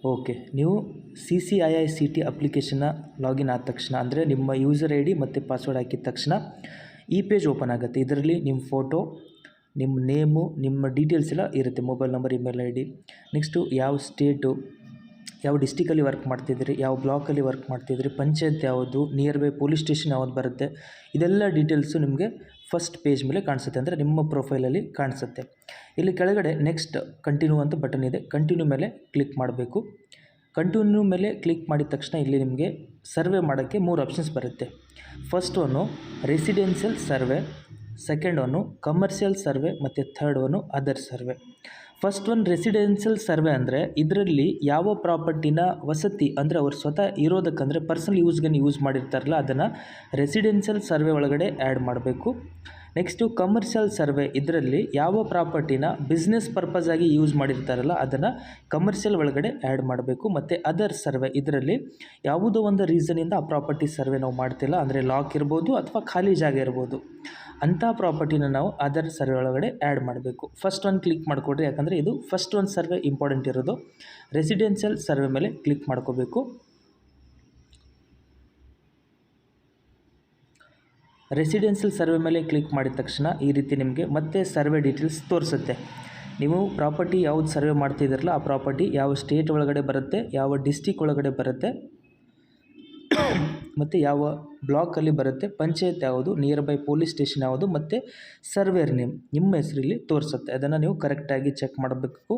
Okay, ನೀವು CCIICT ಅಪ್ಲಿಕೇಶನ್ನ login ಆದ ತಕ್ಷಣ, ಅಂದರೆ ನಿಮ್ಮ ಯೂಸರ್ ID ಮತ್ತು ಪಾಸ್ವರ್ಡ್ ಹಾಕಿದ ತಕ್ಷಣ ಈ ಪೇಜ್ ಓಪನ್ ಆಗುತ್ತೆ. ಇದರಲ್ಲಿ ನಿಮ್ಮ ಫೋಟೋ, ನಿಮ್ಮ ನೇಮು, ನಿಮ್ಮ ಡೀಟೇಲ್ಸ್ ಎಲ್ಲ ಇರುತ್ತೆ. Mobile number, email ID, next ಯಾವ ಸ್ಟೇಟು, ಯಾವ ಡಿಸ್ಟಿಕಲ್ಲಿ ವರ್ಕ್ ಮಾಡ್ತಿದ್ದೀರಿ, ಯಾವ ಬ್ಲಾಕಲ್ಲಿ ವರ್ಕ್ ಮಾಡ್ತಿದ್ದೀರಿ, ಪಂಚಾಯತ್ ಯಾವುದು, ನಿಯರ್ ಬೈ ಪೊಲೀಸ್ ಸ್ಟೇಷನ್ ಯಾವ್ದು ಬರುತ್ತೆ, ಇದೆಲ್ಲ ಡೀಟೇಲ್ಸು ನಿಮಗೆ ಫಸ್ಟ್ ಪೇಜ್ ಮೇಲೆ ಕಾಣಿಸುತ್ತೆ, ಅಂದರೆ ನಿಮ್ಮ ಪ್ರೊಫೈಲಲ್ಲಿ ಕಾಣಿಸುತ್ತೆ. ಇಲ್ಲಿ ಕೆಳಗಡೆ ನೆಕ್ಸ್ಟ್ ಕಂಟಿನ್ಯೂ ಅಂತ ಬಟನ್ ಇದೆ. ಕಂಟಿನ್ಯೂ ಮೇಲೆ ಕ್ಲಿಕ್ ಮಾಡಬೇಕು. ಕಂಟಿನ್ಯೂ ಮೇಲೆ ಕ್ಲಿಕ್ ಮಾಡಿದ ತಕ್ಷಣ ಇಲ್ಲಿ ನಿಮಗೆ ಸರ್ವೆ ಮಾಡೋಕ್ಕೆ 3 ಆಪ್ಷನ್ಸ್ ಬರುತ್ತೆ. First one residential survey, second one commercial survey ಮತ್ತು third one other survey. First one residential survey ಅಂದರೆ ಇದರಲ್ಲಿ ಯಾವ ಪ್ರಾಪರ್ಟಿನ ವಸತಿ, ಅಂದರೆ ಅವ್ರು ಸ್ವತಃ ಇರೋದಕ್ಕಂದರೆ ಪರ್ಸನಲ್ ಯೂಸ್ಗೆ ಯೂಸ್ ಮಾಡಿರ್ತಾರಲ್ಲ ಅದನ್ನು ರೆಸಿಡೆನ್ಷಿಯಲ್ ಸರ್ವೆ ಒಳಗಡೆ ಆ್ಯಡ್ ಮಾಡಬೇಕು. ನೆಕ್ಸ್ಟು ಕಮರ್ಷಿಯಲ್ ಸರ್ವೆ, ಇದರಲ್ಲಿ ಯಾವ ಪ್ರಾಪರ್ಟಿನ ಬಿಸ್ನೆಸ್ ಪರ್ಪಸ್ ಆಗಿ ಯೂಸ್ ಮಾಡಿರ್ತಾರಲ್ಲ ಅದನ್ನು ಕಮರ್ಷಿಯಲ್ ಒಳಗಡೆ ಆ್ಯಡ್ ಮಾಡಬೇಕು. ಮತ್ತು ಅದರ್ ಸರ್ವೆ, ಇದರಲ್ಲಿ ಯಾವುದೋ ಒಂದು ರೀಸನಿಂದ ಆ ಪ್ರಾಪರ್ಟಿ ಸರ್ವೆ ನಾವು ಮಾಡ್ತಿಲ್ಲ, ಅಂದರೆ ಲಾಕ್ ಇರ್ಬೋದು ಅಥವಾ ಖಾಲಿ ಜಾಗ ಇರ್ಬೋದು, ಅಂಥ ಪ್ರಾಪರ್ಟಿನ ನಾವು ಅದರ್ ಸರ್ವೆ ಒಳಗಡೆ ಆ್ಯಡ್ ಮಾಡಬೇಕು. ಫಸ್ಟ್ ಒಂದು ಕ್ಲಿಕ್ ಮಾಡಿಕೊಡ್ರಿ, ಯಾಕಂದರೆ ಇದು ಫಸ್ಟ್ ಒಂದು ಸರ್ವೆ ಇಂಪಾರ್ಟೆಂಟ್ ಇರೋದು. ರೆಸಿಡೆನ್ಷಿಯಲ್ ಸರ್ವೆ ಮೇಲೆ ಕ್ಲಿಕ್ ಮಾಡ್ಕೋಬೇಕು. ರೆಸಿಡೆನ್ಷಿಯಲ್ ಸರ್ವೆ ಮೇಲೆ ಕ್ಲಿಕ್ ಮಾಡಿದ ತಕ್ಷಣ ಈ ರೀತಿ ನಿಮಗೆ ಮತ್ತೆ ಸರ್ವೆ ಡೀಟೇಲ್ಸ್ ತೋರಿಸುತ್ತೆ. ನೀವು ಪ್ರಾಪರ್ಟಿ ಯಾವ್ದು ಸರ್ವೆ ಮಾಡ್ತಿದ್ದೀರಲ್ಲ ಆ ಪ್ರಾಪರ್ಟಿ ಯಾವ ಸ್ಟೇಟ್ ಒಳಗಡೆ ಬರುತ್ತೆ, ಯಾವ ಡಿಸ್ಟಿಕ್ ಒಳಗಡೆ ಬರುತ್ತೆ, ಮತ್ತು ಯಾವ ಬ್ಲಾಕಲ್ಲಿ ಬರುತ್ತೆ, ಪಂಚಾಯತ್ ಯಾವುದು, ನಿಯರ್ ಬೈ ಪೊಲೀಸ್ ಸ್ಟೇಷನ್ ಯಾವುದು, ಮತ್ತು ಸರ್ವೇರ್ ನೇಮ್ ನಿಮ್ಮ ಹೆಸರಲ್ಲಿ ತೋರಿಸುತ್ತೆ. ಅದನ್ನು ನೀವು ಕರೆಕ್ಟಾಗಿ ಚೆಕ್ ಮಾಡಬೇಕು.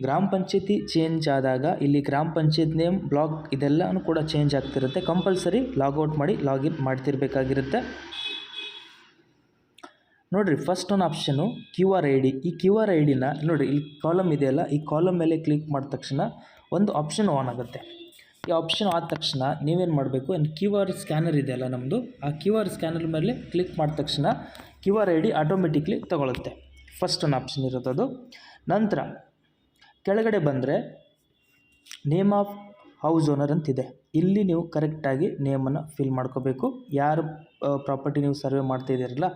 ಗ್ರಾಮ ಪಂಚಾಯತಿ ಚೇಂಜ್ ಆದಾಗ ಇಲ್ಲಿ ಗ್ರಾಮ ಪಂಚಾಯತ್ ನೇಮ್, ಬ್ಲಾಕ್ ಇದೆಲ್ಲನೂ ಕೂಡ ಚೇಂಜ್ ಆಗ್ತಿರುತ್ತೆ. ಕಂಪಲ್ಸರಿ ಲಾಗೌಟ್ ಮಾಡಿ ಲಾಗಿನ್ ಮಾಡ್ತಿರ್ಬೇಕಾಗಿರುತ್ತೆ. ನೋಡಿರಿ, ಫಸ್ಟ್ ಒಂದು ಆಪ್ಷನು QR ID. ಈ QR IDನ ನೋಡಿರಿ, ಇಲ್ಲಿ ಕಾಲಮ್ ಇದೆಯಲ್ಲ, ಈ ಕಾಲಮ್ ಮೇಲೆ ಕ್ಲಿಕ್ ಮಾಡಿದ ತಕ್ಷಣ ಒಂದು ಆಪ್ಷನ್ ಆನ್ ಆಗುತ್ತೆ. ಈ ಆಪ್ಷನ್ ಆದ ತಕ್ಷಣ ನೀವೇನು ಮಾಡಬೇಕು, QR ಸ್ಕ್ಯಾನರ್ ಇದೆಯಲ್ಲ ನಮ್ಮದು, ಆ QR ಸ್ಕ್ಯಾನರ್ ಮೇಲೆ ಕ್ಲಿಕ್ ಮಾಡಿದ ತಕ್ಷಣ QR ID ಆಟೋಮೆಟಿಕ್ಲಿ ತಗೊಳುತ್ತೆ. ಫಸ್ಟ್ ಒಂದು ಆಪ್ಷನ್ ಇರೋದು. ನಂತರ ಕೆಳಗಡೆ ಬಂದರೆ ನೇಮ್ ಆಫ್ ಹೌಸ್ ಓನರ್ ಅಂತಿದೆ. ಇಲ್ಲಿ ನೀವು ಕರೆಕ್ಟಾಗಿ ನೇಮನ್ನು ಫಿಲ್ ಮಾಡ್ಕೋಬೇಕು. ಯಾರು ಪ್ರಾಪರ್ಟಿ ನೀವು ಸರ್ವೆ ಮಾಡ್ತಾಯಿದ್ದೀರಲ್ಲ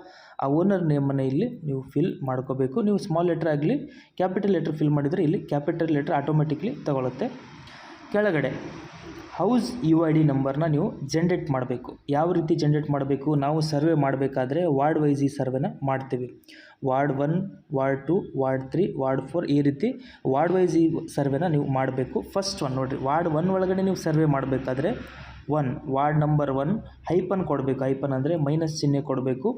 ಆ ಓನರ್ ನೇಮನ್ನು ಇಲ್ಲಿ ನೀವು ಫಿಲ್ ಮಾಡ್ಕೋಬೇಕು. ನೀವು ಸ್ಮಾಲ್ ಲೆಟ್ರ್ ಆಗಲಿ ಕ್ಯಾಪಿಟಲ್ ಲೆಟ್ರ್ ಫಿಲ್ ಮಾಡಿದರೆ ಇಲ್ಲಿ ಕ್ಯಾಪಿಟಲ್ ಲೆಟ್ರ್ ಆಟೋಮೆಟಿಕ್ಲಿ ತಗೊಳುತ್ತೆ. ಕೆಳಗಡೆ ಹೌಸ್ UID ನಂಬರ್ನ ನೀವು ಜನ್ರೇಟ್ ಮಾಡಬೇಕು. ಯಾವ ರೀತಿ ಜನ್ರೇಟ್ ಮಾಡಬೇಕು, ನಾವು ಸರ್ವೆ ಮಾಡಬೇಕಾದ್ರೆ ವಾರ್ಡ್ ವೈಸ್ ಈ ಸರ್ವೆನ ಮಾಡ್ತೀವಿ. ವಾರ್ಡ್ 1, ವಾರ್ಡ್ 2, ವಾರ್ಡ್ 3, ವಾರ್ಡ್ 4 ಈ ರೀತಿ ವಾರ್ಡ್ ವೈಸ್ ಈ ಸರ್ವೆನ ನೀವು ಮಾಡಬೇಕು. ಫಸ್ಟ್ ಒನ್ ನೋಡಿರಿ, ವಾರ್ಡ್ 1 ಒಳಗಡೆ ನೀವು ಸರ್ವೆ ಮಾಡಬೇಕಾದ್ರೆ ವಾರ್ಡ್ ನಂಬರ್ 1 ಹೈಪನ್ ಕೊಡಬೇಕು. ಹೈಪನ್ ಅಂದರೆ ಮೈನಸ್ ಚಿಹ್ನೆ ಕೊಡಬೇಕು.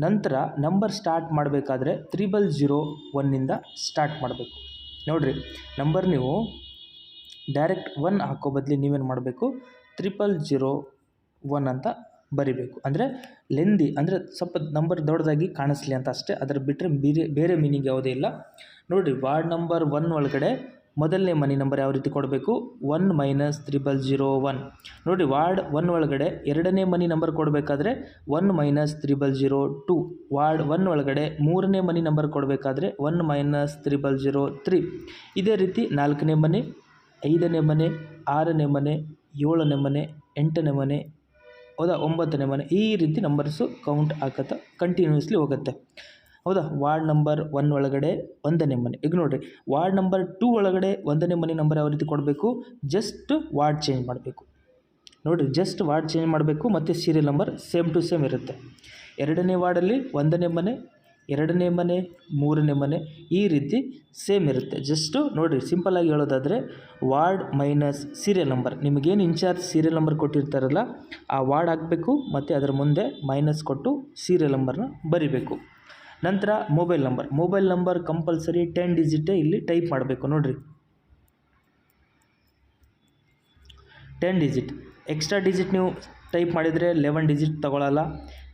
ನಂತರ ನಂಬರ್ ಸ್ಟಾರ್ಟ್ ಮಾಡಬೇಕಾದ್ರೆ 001 ಸ್ಟಾರ್ಟ್ ಮಾಡಬೇಕು. ನೋಡಿರಿ, ನಂಬರ್ ನೀವು ಡೈರೆಕ್ಟ್ 1 ಹಾಕೋ ಬದಲಿ ನೀವೇನು ಮಾಡಬೇಕು, 0001 ಅಂತ ಬರಿಬೇಕು. ಅಂದರೆ ಲೆಂದಿ, ಅಂದರೆ ಸ್ವಲ್ಪ ನಂಬರ್ ದೊಡ್ಡದಾಗಿ ಕಾಣಿಸ್ಲಿ ಅಂತ ಅಷ್ಟೇ, ಅದರ ಬಿಟ್ಟರೆ ಬೇರೆ ಮೀನಿಂಗ್ ಯಾವುದೇ ಇಲ್ಲ. ನೋಡಿರಿ, ವಾರ್ಡ್ ನಂಬರ್ 1 ಒಳಗಡೆ ಮೊದಲನೇ ಮನಿ ನಂಬರ್ ಯಾವ ರೀತಿ ಕೊಡಬೇಕು, 1 - 0001. ನೋಡಿ, ವಾರ್ಡ್ 1 ಒಳಗಡೆ ಎರಡನೇ ಮನಿ ನಂಬರ್ ಕೊಡಬೇಕಾದ್ರೆ 1 - 0002. ವಾರ್ಡ್ 1 ಒಳಗಡೆ ಮೂರನೇ ಮನಿ ನಂಬರ್ ಕೊಡಬೇಕಾದ್ರೆ 1 - 0003. ಇದೇ ರೀತಿ 4ನೇ ಮನೆ, 5ನೇ ಮನೆ, 6ನೇ ಮನೆ, 7ನೇ ಮನೆ, 8ನೇ ಮನೆ, ಹೌದಾ, 9ನೇ ಮನೆ, ಈ ರೀತಿ ನಂಬರ್ಸು ಕೌಂಟ್ ಹಾಕತ್ತ ಕಂಟಿನ್ಯೂಸ್ಲಿ ಹೋಗುತ್ತೆ. ಹೌದಾ. ವಾರ್ಡ್ ನಂಬರ್ 1 ಒಳಗಡೆ 1ನೇ ಮನೆ. ಈಗ ನೋಡಿರಿ, ವಾರ್ಡ್ ನಂಬರ್ 2 ಒಳಗಡೆ 1ನೇ ಮನೆ ನಂಬರ್ ಯಾವ ರೀತಿ ಕೊಡಬೇಕು, ಜಸ್ಟ್ ವಾರ್ಡ್ ಚೇಂಜ್ ಮಾಡಬೇಕು. ನೋಡಿರಿ, ಜಸ್ಟ್ ವಾರ್ಡ್ ಚೇಂಜ್ ಮಾಡಬೇಕು ಮತ್ತು serial number same to same ಇರುತ್ತೆ. 2ನೇ ವಾರ್ಡಲ್ಲಿ 1ನೇ ಮನೆ, 2ನೇ ಮನೆ, 3ನೇ ಮನೆ, ಈ ರೀತಿ ಸೇಮ್ ಇರುತ್ತೆ. ಜಸ್ಟು ನೋಡಿರಿ, ಸಿಂಪಲ್ಲಾಗಿ ಹೇಳೋದಾದರೆ ವಾರ್ಡ್ ಮೈನಸ್ ಸೀರಿಯಲ್ ನಂಬರ್, ನಿಮಗೇನು ಇನ್ಚಾರ್ಜ್ ಸೀರಿಯಲ್ ನಂಬರ್ ಕೊಟ್ಟಿರ್ತಾರಲ್ಲ ಆ ವಾರ್ಡ್ ಹಾಕಬೇಕು ಮತ್ತು ಅದರ ಮುಂದೆ ಮೈನಸ್ ಕೊಟ್ಟು ಸೀರಿಯಲ್ ನಂಬರ್ನ ಬರಿಬೇಕು. ನಂತರ ಮೊಬೈಲ್ ನಂಬರ್ ಕಂಪಲ್ಸರಿ 10 ಡಿಜಿಟೇ ಇಲ್ಲಿ ಟೈಪ್ ಮಾಡಬೇಕು. ನೋಡಿರಿ, 10 ಡಿಜಿಟ್. ಎಕ್ಸ್ಟ್ರಾ ಡಿಜಿಟ್ ನೀವು ಟೈಪ್ ಮಾಡಿದರೆ 11 ಡಿಜಿಟ್ ತೊಗೊಳ್ಳಲ್ಲ.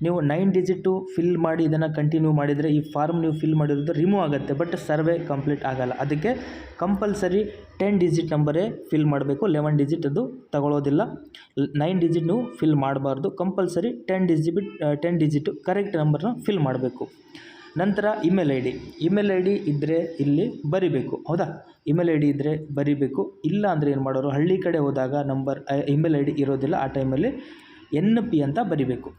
ನೀವು 9 ಡಿಜಿಟು ಫಿಲ್ ಮಾಡಿ ಇದನ್ನು ಕಂಟಿನ್ಯೂ ಮಾಡಿದರೆ ಈ ಫಾರ್ಮ್ ನೀವು ಫಿಲ್ ಮಾಡಿರೋದು ರಿಮೂವ್ ಆಗುತ್ತೆ, ಬಟ್ ಸರ್ವೆ ಕಂಪ್ಲೀಟ್ ಆಗಲ್ಲ. ಅದಕ್ಕೆ ಕಂಪಲ್ಸರಿ 10 ಡಿಜಿಟ್ ನಂಬರೇ ಫಿಲ್ ಮಾಡಬೇಕು. 11 ಡಿಜಿಟ್ ಅದು ತಗೊಳ್ಳೋದಿಲ್ಲ. 9 ಡಿಜಿಟ್ ನೀವು ಫಿಲ್ ಮಾಡಬಾರ್ದು. ಕಂಪಲ್ಸರಿ 10 ಡಿಜಿಟು ಕರೆಕ್ಟ್ ನಂಬರ್ನ ಫಿಲ್ ಮಾಡಬೇಕು. ನಂತರ ಇಮೇಲ್ ಐ ಡಿ ಇದ್ದರೆ ಇಲ್ಲಿ ಬರಿಬೇಕು. ಹೌದಾ, ಇಮೇಲ್ ಐ ಡಿ ಇದ್ದರೆ ಬರಿಬೇಕು. ಇಲ್ಲ ಅಂದರೆ ಏನು ಮಾಡೋರು, ಹಳ್ಳಿ ಕಡೆ ಹೋದಾಗ ಇಮೇಲ್ ಐ ಡಿ ಇರೋದಿಲ್ಲ. ಆ ಟೈಮಲ್ಲಿ NP ಅಂತ ಬರಿಬೇಕು.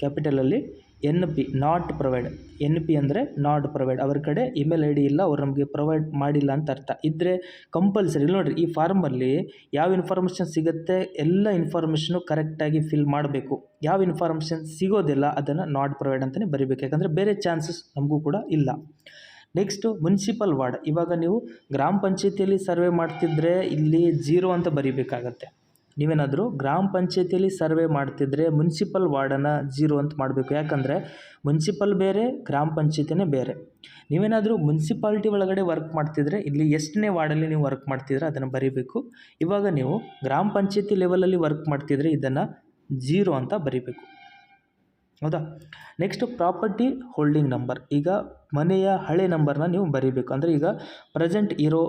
ಕ್ಯಾಪಿಟಲಲ್ಲಿ NP ನಾಟ್ ಪ್ರೊವೈಡ್, NP ಅಂದರೆ ನಾಟ್ ಪ್ರೊವೈಡ್, ಅವ್ರ ಕಡೆ ಇಮೇಲ್ ID ಇಲ್ಲ, ಅವ್ರು ನಮಗೆ ಪ್ರೊವೈಡ್ ಮಾಡಿಲ್ಲ ಅಂತ ಅರ್ಥ. ಇದ್ದರೆ ಕಂಪಲ್ಸರಿ ನೋಡಿರಿ, ಈ ಫಾರ್ಮಲ್ಲಿ ಯಾವ ಇನ್ಫಾರ್ಮೇಷನ್ ಸಿಗುತ್ತೆ ಎಲ್ಲ ಇನ್ಫಾರ್ಮೇಷನು ಕರೆಕ್ಟಾಗಿ ಫಿಲ್ ಮಾಡಬೇಕು. ಯಾವ ಇನ್ಫಾರ್ಮೇಷನ್ ಸಿಗೋದಿಲ್ಲ ಅದನ್ನು ನಾಟ್ ಪ್ರೊವೈಡ್ ಅಂತಲೇ ಬರೀಬೇಕು, ಯಾಕಂದರೆ ಬೇರೆ ಚಾನ್ಸಸ್ ನಮಗೂ ಕೂಡ ಇಲ್ಲ. Next municipal ward. ಇವಾಗ ನೀವು ಗ್ರಾಮ ಪಂಚಾಯತಿಯಲ್ಲಿ ಸರ್ವೆ ಮಾಡ್ತಿದ್ರೆ ಇಲ್ಲಿ 0 ಅಂತ ಬರೀಬೇಕಾಗತ್ತೆ. ನೀವೇನಾದರೂ ಗ್ರಾಮ ಪಂಚಾಯತಿಯಲ್ಲಿ ಸರ್ವೆ ಮಾಡ್ತಿದ್ರೆ ಮುನ್ಸಿಪಲ್ ವಾರ್ಡನ್ನು 0 ಅಂತ ಮಾಡಬೇಕು. ಯಾಕಂದರೆ ಮುನ್ಸಿಪಲ್ ಬೇರೆ, ಗ್ರಾಮ ಪಂಚಾಯತಿನೇ ಬೇರೆ. ನೀವೇನಾದರೂ ಮುನ್ಸಿಪಾಲ್ಟಿ ಒಳಗಡೆ ವರ್ಕ್ ಮಾಡ್ತಿದ್ರೆ ಇಲ್ಲಿ ಎಷ್ಟನೇ ವಾರ್ಡಲ್ಲಿ ನೀವು ವರ್ಕ್ ಮಾಡ್ತಿದ್ರೆ ಅದನ್ನು ಬರೀಬೇಕು. ಇವಾಗ ನೀವು ಗ್ರಾಮ ಪಂಚಾಯತಿ ಲೆವೆಲಲ್ಲಿ ವರ್ಕ್ ಮಾಡ್ತಿದ್ರೆ ಇದನ್ನು 0 ಅಂತ ಬರೀಬೇಕು, ಹೌದಾ. Next property holding number. ಈಗ ಮನೆಯ ಹಳೆ ನಂಬರ್ನ ನೀವು ಬರೀಬೇಕು. ಅಂದರೆ ಈಗ ಪ್ರೆಸೆಂಟ್ ಇರೋ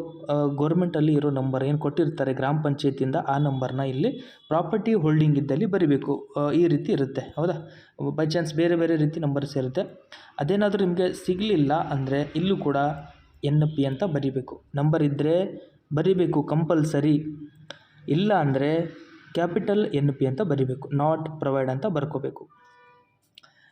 ಗೌರ್ಮೆಂಟಲ್ಲಿ ಇರೋ ನಂಬರ್ ಏನು ಕೊಟ್ಟಿರ್ತಾರೆ ಗ್ರಾಮ ಪಂಚಾಯತಿಯಿಂದ, ಆ ನಂಬರ್ನ ಇಲ್ಲಿ ಪ್ರಾಪರ್ಟಿ ಹೋಲ್ಡಿಂಗ್ ಇದ್ದಲ್ಲಿ ಬರೀಬೇಕು. ಈ ರೀತಿ ಇರುತ್ತೆ, ಹೌದಾ. ಬೈ ಚಾನ್ಸ್ ಬೇರೆ ಬೇರೆ ರೀತಿ ನಂಬರ್ಸ್ ಇರುತ್ತೆ. ಅದೇನಾದರೂ ನಿಮಗೆ ಸಿಗಲಿಲ್ಲ ಅಂದರೆ ಇಲ್ಲೂ ಕೂಡ NP ಅಂತ ಬರೀಬೇಕು. ನಂಬರ್ ಇದ್ದರೆ ಬರೀಬೇಕು ಕಂಪಲ್ಸರಿ, ಇಲ್ಲ ಅಂದರೆ ಕ್ಯಾಪಿಟಲ್ NP ಅಂತ ಬರೀಬೇಕು, ನಾಟ್ ಪ್ರೊವೈಡ್ ಅಂತ ಬರ್ಕೋಬೇಕು.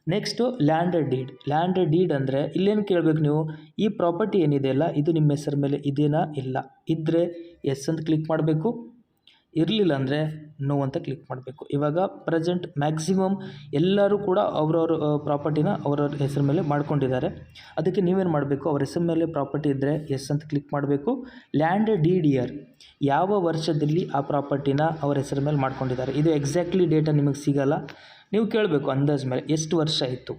Next land deed. Land deed ಅಂದರೆ ಇಲ್ಲೇನು ಕೇಳಬೇಕು ನೀವು, ಈ ಪ್ರಾಪರ್ಟಿ ಏನಿದೆಯಲ್ಲ ಇದು ನಿಮ್ಮ ಹೆಸರ ಮೇಲೆ ಇದೆಯಾ ಇಲ್ಲ, ಇದ್ದರೆ ಎಸ್ ಅಂತ ಕ್ಲಿಕ್ ಮಾಡಬೇಕು, ಇರಲಿಲ್ಲ ಅಂದರೆ ನೋ ಅಂತ ಕ್ಲಿಕ್ ಮಾಡಬೇಕು. ಇವಾಗ ಪ್ರೆಸೆಂಟ್ ಮ್ಯಾಕ್ಸಿಮಮ್ ಎಲ್ಲರೂ ಕೂಡ ಅವ್ರವ್ರ ಪ್ರಾಪರ್ಟಿನ ಅವ್ರವ್ರ ಹೆಸರ ಮೇಲೆ ಮಾಡ್ಕೊಂಡಿದ್ದಾರೆ. ಅದಕ್ಕೆ ನೀವೇನು ಮಾಡಬೇಕು, ಅವ್ರ ಹೆಸರ ಮೇಲೆ ಪ್ರಾಪರ್ಟಿ ಇದ್ದರೆ ಎಸ್ ಅಂತ ಕ್ಲಿಕ್ ಮಾಡಬೇಕು. ಲ್ಯಾಂಡ್ ಡೀಡ್ ಇಯರ್, ಯಾವ ವರ್ಷದಲ್ಲಿ ಆ ಪ್ರಾಪರ್ಟಿನ ಅವ್ರ ಹೆಸರ ಮೇಲೆ ಮಾಡ್ಕೊಂಡಿದ್ದಾರೆ, ಇದು ಎಕ್ಸಾಕ್ಟ್ಲಿ ಡೇಟಾ ನಿಮಗೆ ಸಿಗೋಲ್ಲ, ನೀವು ಕೇಳಬೇಕು ಅಂದಾಜು ಮೇಲೆ ಎಷ್ಟು ವರ್ಷ ಆಯಿತು.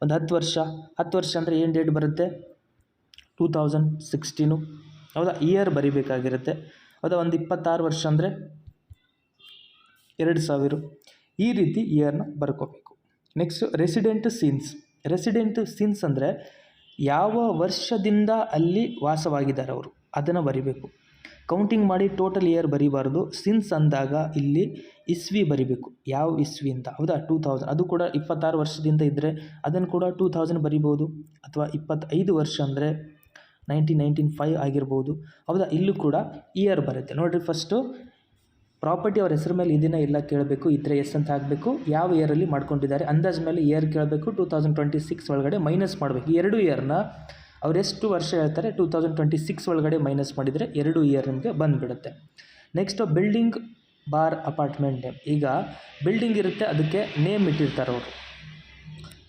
ಒಂದು 10 ವರ್ಷ, 10 ವರ್ಷ ಅಂದರೆ ಏನು ಡೇಟ್ ಬರುತ್ತೆ, 2016, ಹೌದಾ. ಇಯರ್ ಬರಿಬೇಕಾಗಿರುತ್ತೆ, ಹೌದಾ. ಒಂದು 26 ವರ್ಷ ಅಂದರೆ 2000, ಈ ರೀತಿ ಇಯರ್ನ ಬರ್ಕೋಬೇಕು. Next resident since. Resident since ಅಂದರೆ ಯಾವ ವರ್ಷದಿಂದ ಅಲ್ಲಿ ವಾಸವಾಗಿದ್ದಾರೆ ಅವರು, ಅದನ್ನು ಬರಿಬೇಕು. ಕೌಂಟಿಂಗ್ ಮಾಡಿ ಟೋಟಲ್ ಇಯರ್ ಬರೀಬಾರ್ದು. ಸಿನ್ಸ್ ಅಂದಾಗ ಇಲ್ಲಿ ಇಸ್ವಿ ಬರಿಬೇಕು, ಯಾವ ಇಸ್ವಿಯಿಂದ, ಹೌದಾ. 2000, ಅದು ಕೂಡ 26 ವರ್ಷದಿಂದ ಇದ್ದರೆ ಅದನ್ನು ಕೂಡ 2000 ಬರಿಬೋದು, ಅಥವಾ 25 ವರ್ಷ ಅಂದರೆ 1995 ಆಗಿರ್ಬೋದು, ಹೌದಾ. ಇಲ್ಲೂ ಕೂಡ ಇಯರ್ ಬರುತ್ತೆ ನೋಡಿರಿ. ಫಸ್ಟು ಪ್ರಾಪರ್ಟಿ ಅವ್ರ ಹೆಸರು ಮೇಲೆ ಇದನ್ನ ಇಲ್ಲ ಕೇಳಬೇಕು, ಇದ್ದರೆ ಎಸ್ ಅಂತ ಹಾಕಬೇಕು, ಯಾವ ಇಯರಲ್ಲಿ ಮಾಡ್ಕೊಂಡಿದ್ದಾರೆ ಅಂದಾಜು ಮೇಲೆ ಇಯರ್ ಕೇಳಬೇಕು. 2026 ಒಳಗಡೆ ಮೈನಸ್ ಮಾಡಬೇಕು. ಈ 2 ಇಯರ್ನ ಅವ್ರು ಎಷ್ಟು ವರ್ಷ ಹೇಳ್ತಾರೆ 2026 ಒಳಗಡೆ ಮೈನಸ್ ಮಾಡಿದರೆ 2 ಇಯರ್ ನಿಮಗೆ ಬಂದುಬಿಡುತ್ತೆ. Next building bar apartment name. ಈಗ ಬಿಲ್ಡಿಂಗ್ ಇರುತ್ತೆ, ಅದಕ್ಕೆ ನೇಮ್ ಇಟ್ಟಿರ್ತಾರೆ ಅವರು.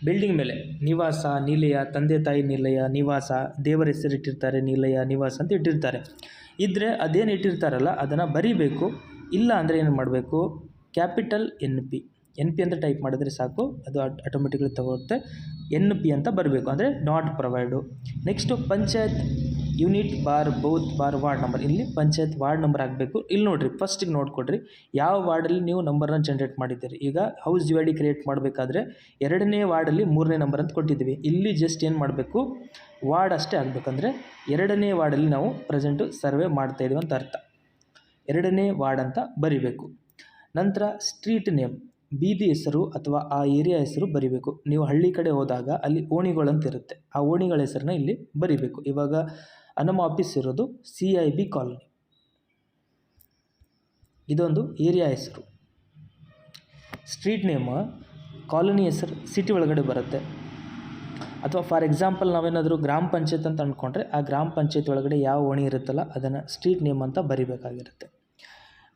ಬಿಲ್ಡಿಂಗ್ ಮೇಲೆ ನಿವಾಸ, ನಿಲಯ, ತಂದೆ ತಾಯಿ ನಿಲಯ, ನಿವಾಸ, ದೇವರ ಹೆಸರು ಇಟ್ಟಿರ್ತಾರೆ, ನಿಲಯ, ನಿವಾಸ ಅಂತ ಇಟ್ಟಿರ್ತಾರೆ. ಇದ್ದರೆ ಅದೇನು ಇಟ್ಟಿರ್ತಾರಲ್ಲ ಅದನ್ನು ಬರೀಬೇಕು. ಇಲ್ಲ ಅಂದರೆ ಏನು ಮಾಡಬೇಕು, ಕ್ಯಾಪಿಟಲ್ NP ಅಂತ ಟೈಪ್ ಮಾಡಿದ್ರೆ ಸಾಕು, ಅದು ಆಟೋಮೆಟಿಕ್ಲಿ ತಗೊಳುತ್ತೆ. NP ಅಂತ ಬರಬೇಕು, ಅಂದರೆ not provide. Next panchayat unit bar booth bar ward number. ಇಲ್ಲಿ ಪಂಚಾಯತ್ ವಾರ್ಡ್ ನಂಬರ್ ಆಗಬೇಕು. ಇಲ್ಲಿ ನೋಡಿರಿ, ಫಸ್ಟಿಗೆ ನೋಡಿಕೊಡ್ರಿ ಯಾವ ವಾರ್ಡಲ್ಲಿ ನೀವು ನಂಬರ್ನ ಜನ್ರೇಟ್ ಮಾಡಿದ್ದೀರಿ. ಈಗ ಹೌಸ್ UID ಕ್ರಿಯೇಟ್ ಮಾಡಬೇಕಾದ್ರೆ 2ನೇ ವಾರ್ಡಲ್ಲಿ 3ನೇ ನಂಬರ್ ಅಂತ ಕೊಟ್ಟಿದ್ದೀವಿ. ಇಲ್ಲಿ ಜಸ್ಟ್ ಏನು ಮಾಡಬೇಕು, ವಾರ್ಡ್ ಅಷ್ಟೇ ಆಗಬೇಕಂದ್ರೆ 2ನೇ ವಾರ್ಡಲ್ಲಿ ನಾವು ಪ್ರೆಸೆಂಟು ಸರ್ವೆ ಮಾಡ್ತಾಯಿದ್ದೀವಿ ಅಂತ ಅರ್ಥ. 2ನೇ ವಾರ್ಡ್ ಅಂತ ಬರಿಬೇಕು. ನಂತರ ಸ್ಟ್ರೀಟ್ ನೇಮ್, ಬೀದಿ ಹೆಸರು ಅಥವಾ ಆ ಏರಿಯಾ ಹೆಸರು ಬರಿಬೇಕು. ನೀವು ಹಳ್ಳಿ ಕಡೆ ಹೋದಾಗ ಅಲ್ಲಿ ಓಣಿಗಳಂತ ಇರುತ್ತೆ, ಆ ಓಣಿಗಳ ಹೆಸರನ್ನ ಇಲ್ಲಿ ಬರಿಬೇಕು. ಇವಾಗ ನಮ್ಮ ಆಫೀಸ್ ಇರೋದು CIB ಕಾಲೋನಿ, ಇದೊಂದು ಏರಿಯಾ ಹೆಸರು. ಸ್ಟ್ರೀಟ್ ನೇಮ್ ಕಾಲೋನಿ ಹೆಸರು ಸಿಟಿ ಒಳಗಡೆ ಬರುತ್ತೆ. ಅಥವಾ ಫಾರ್ ಎಕ್ಸಾಂಪಲ್ ನಾವೇನಾದರೂ ಗ್ರಾಮ ಪಂಚಾಯತ್ ಅಂತ ಅಂದ್ಕೊಂಡ್ರೆ ಆ ಗ್ರಾಮ ಪಂಚಾಯತ್ ಒಳಗಡೆ ಯಾವ ಓಣಿ ಇರುತ್ತಲ್ಲ ಅದನ್ನು ಸ್ಟ್ರೀಟ್ ನೇಮ್ ಅಂತ ಬರಿಬೇಕಾಗಿರುತ್ತೆ.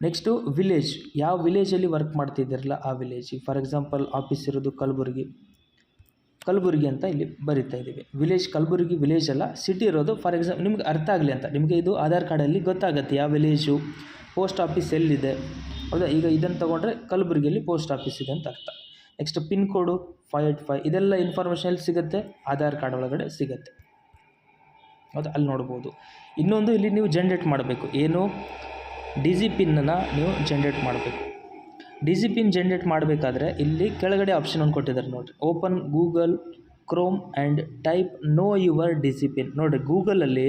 ನೆಕ್ಸ್ಟು ವಿಲೇಜ್, ಯಾವ ವಿಲೇಜಲ್ಲಿ ವರ್ಕ್ ಮಾಡ್ತಿದ್ದೀರಲ್ಲ ಆ ವಿಲೇಜ್. ಫಾರ್ ಎಕ್ಸಾಂಪಲ್ ಆಫೀಸ್ ಇರೋದು ಕಲಬುರಗಿ ಅಂತ ಇಲ್ಲಿ ಬರಿತಾ ಇದ್ದೀವಿ. ವಿಲೇಜ್ ಕಲಬುರಗಿ ವಿಲೇಜ್ ಅಲ್ಲ, ಸಿಟಿ ಇರೋದು. ಫಾರ್ ಎಕ್ಸಾಂಪಲ್ ನಿಮ್ಗೆ ಅರ್ಥ ಆಗಲಿ ಅಂತ, ನಿಮಗೆ ಇದು ಆಧಾರ್ ಕಾರ್ಡಲ್ಲಿ ಗೊತ್ತಾಗುತ್ತೆ ಯಾವ ವಿಲೇಜು, ಪೋಸ್ಟ್ ಆಫೀಸ್ ಎಲ್ಲಿದೆ, ಹೌದಾ. ಈಗ ಇದನ್ನು ತೊಗೊಂಡ್ರೆ ಕಲಬುರಗಿಯಲ್ಲಿ ಪೋಸ್ಟ್ ಆಫೀಸ್ ಇದೆ ಅಂತ ಅರ್ಥ. ನೆಕ್ಸ್ಟ್ ಪಿನ್ ಕೋಡು 585, ಇದೆಲ್ಲ ಇನ್ಫಾರ್ಮೇಷನ್ ಎಲ್ಲಿ ಸಿಗುತ್ತೆ, ಆಧಾರ್ ಕಾರ್ಡ್ ಒಳಗಡೆ ಸಿಗುತ್ತೆ, ಹೌದಾ. ಅಲ್ಲಿ ನೋಡ್ಬೋದು. ಇನ್ನೊಂದು ಇಲ್ಲಿ ನೀವು ಜನ್ರೇಟ್ ಮಾಡಬೇಕು, ಏನು DG ಪಿನ್ನನ್ನು ನೀವು ಜನ್ರೇಟ್ ಮಾಡಬೇಕು. DG ಪಿನ್ ಜನ್ರೇಟ್ ಮಾಡಬೇಕಾದ್ರೆ ಇಲ್ಲಿ ಕೆಳಗಡೆ ಆಪ್ಷನ್ ಒಂದು ಕೊಟ್ಟಿದ್ದಾರೆ ನೋಡಿರಿ, open Google Chrome and type know your DG pin. ನೋಡಿರಿ, ಗೂಗಲಲ್ಲಿ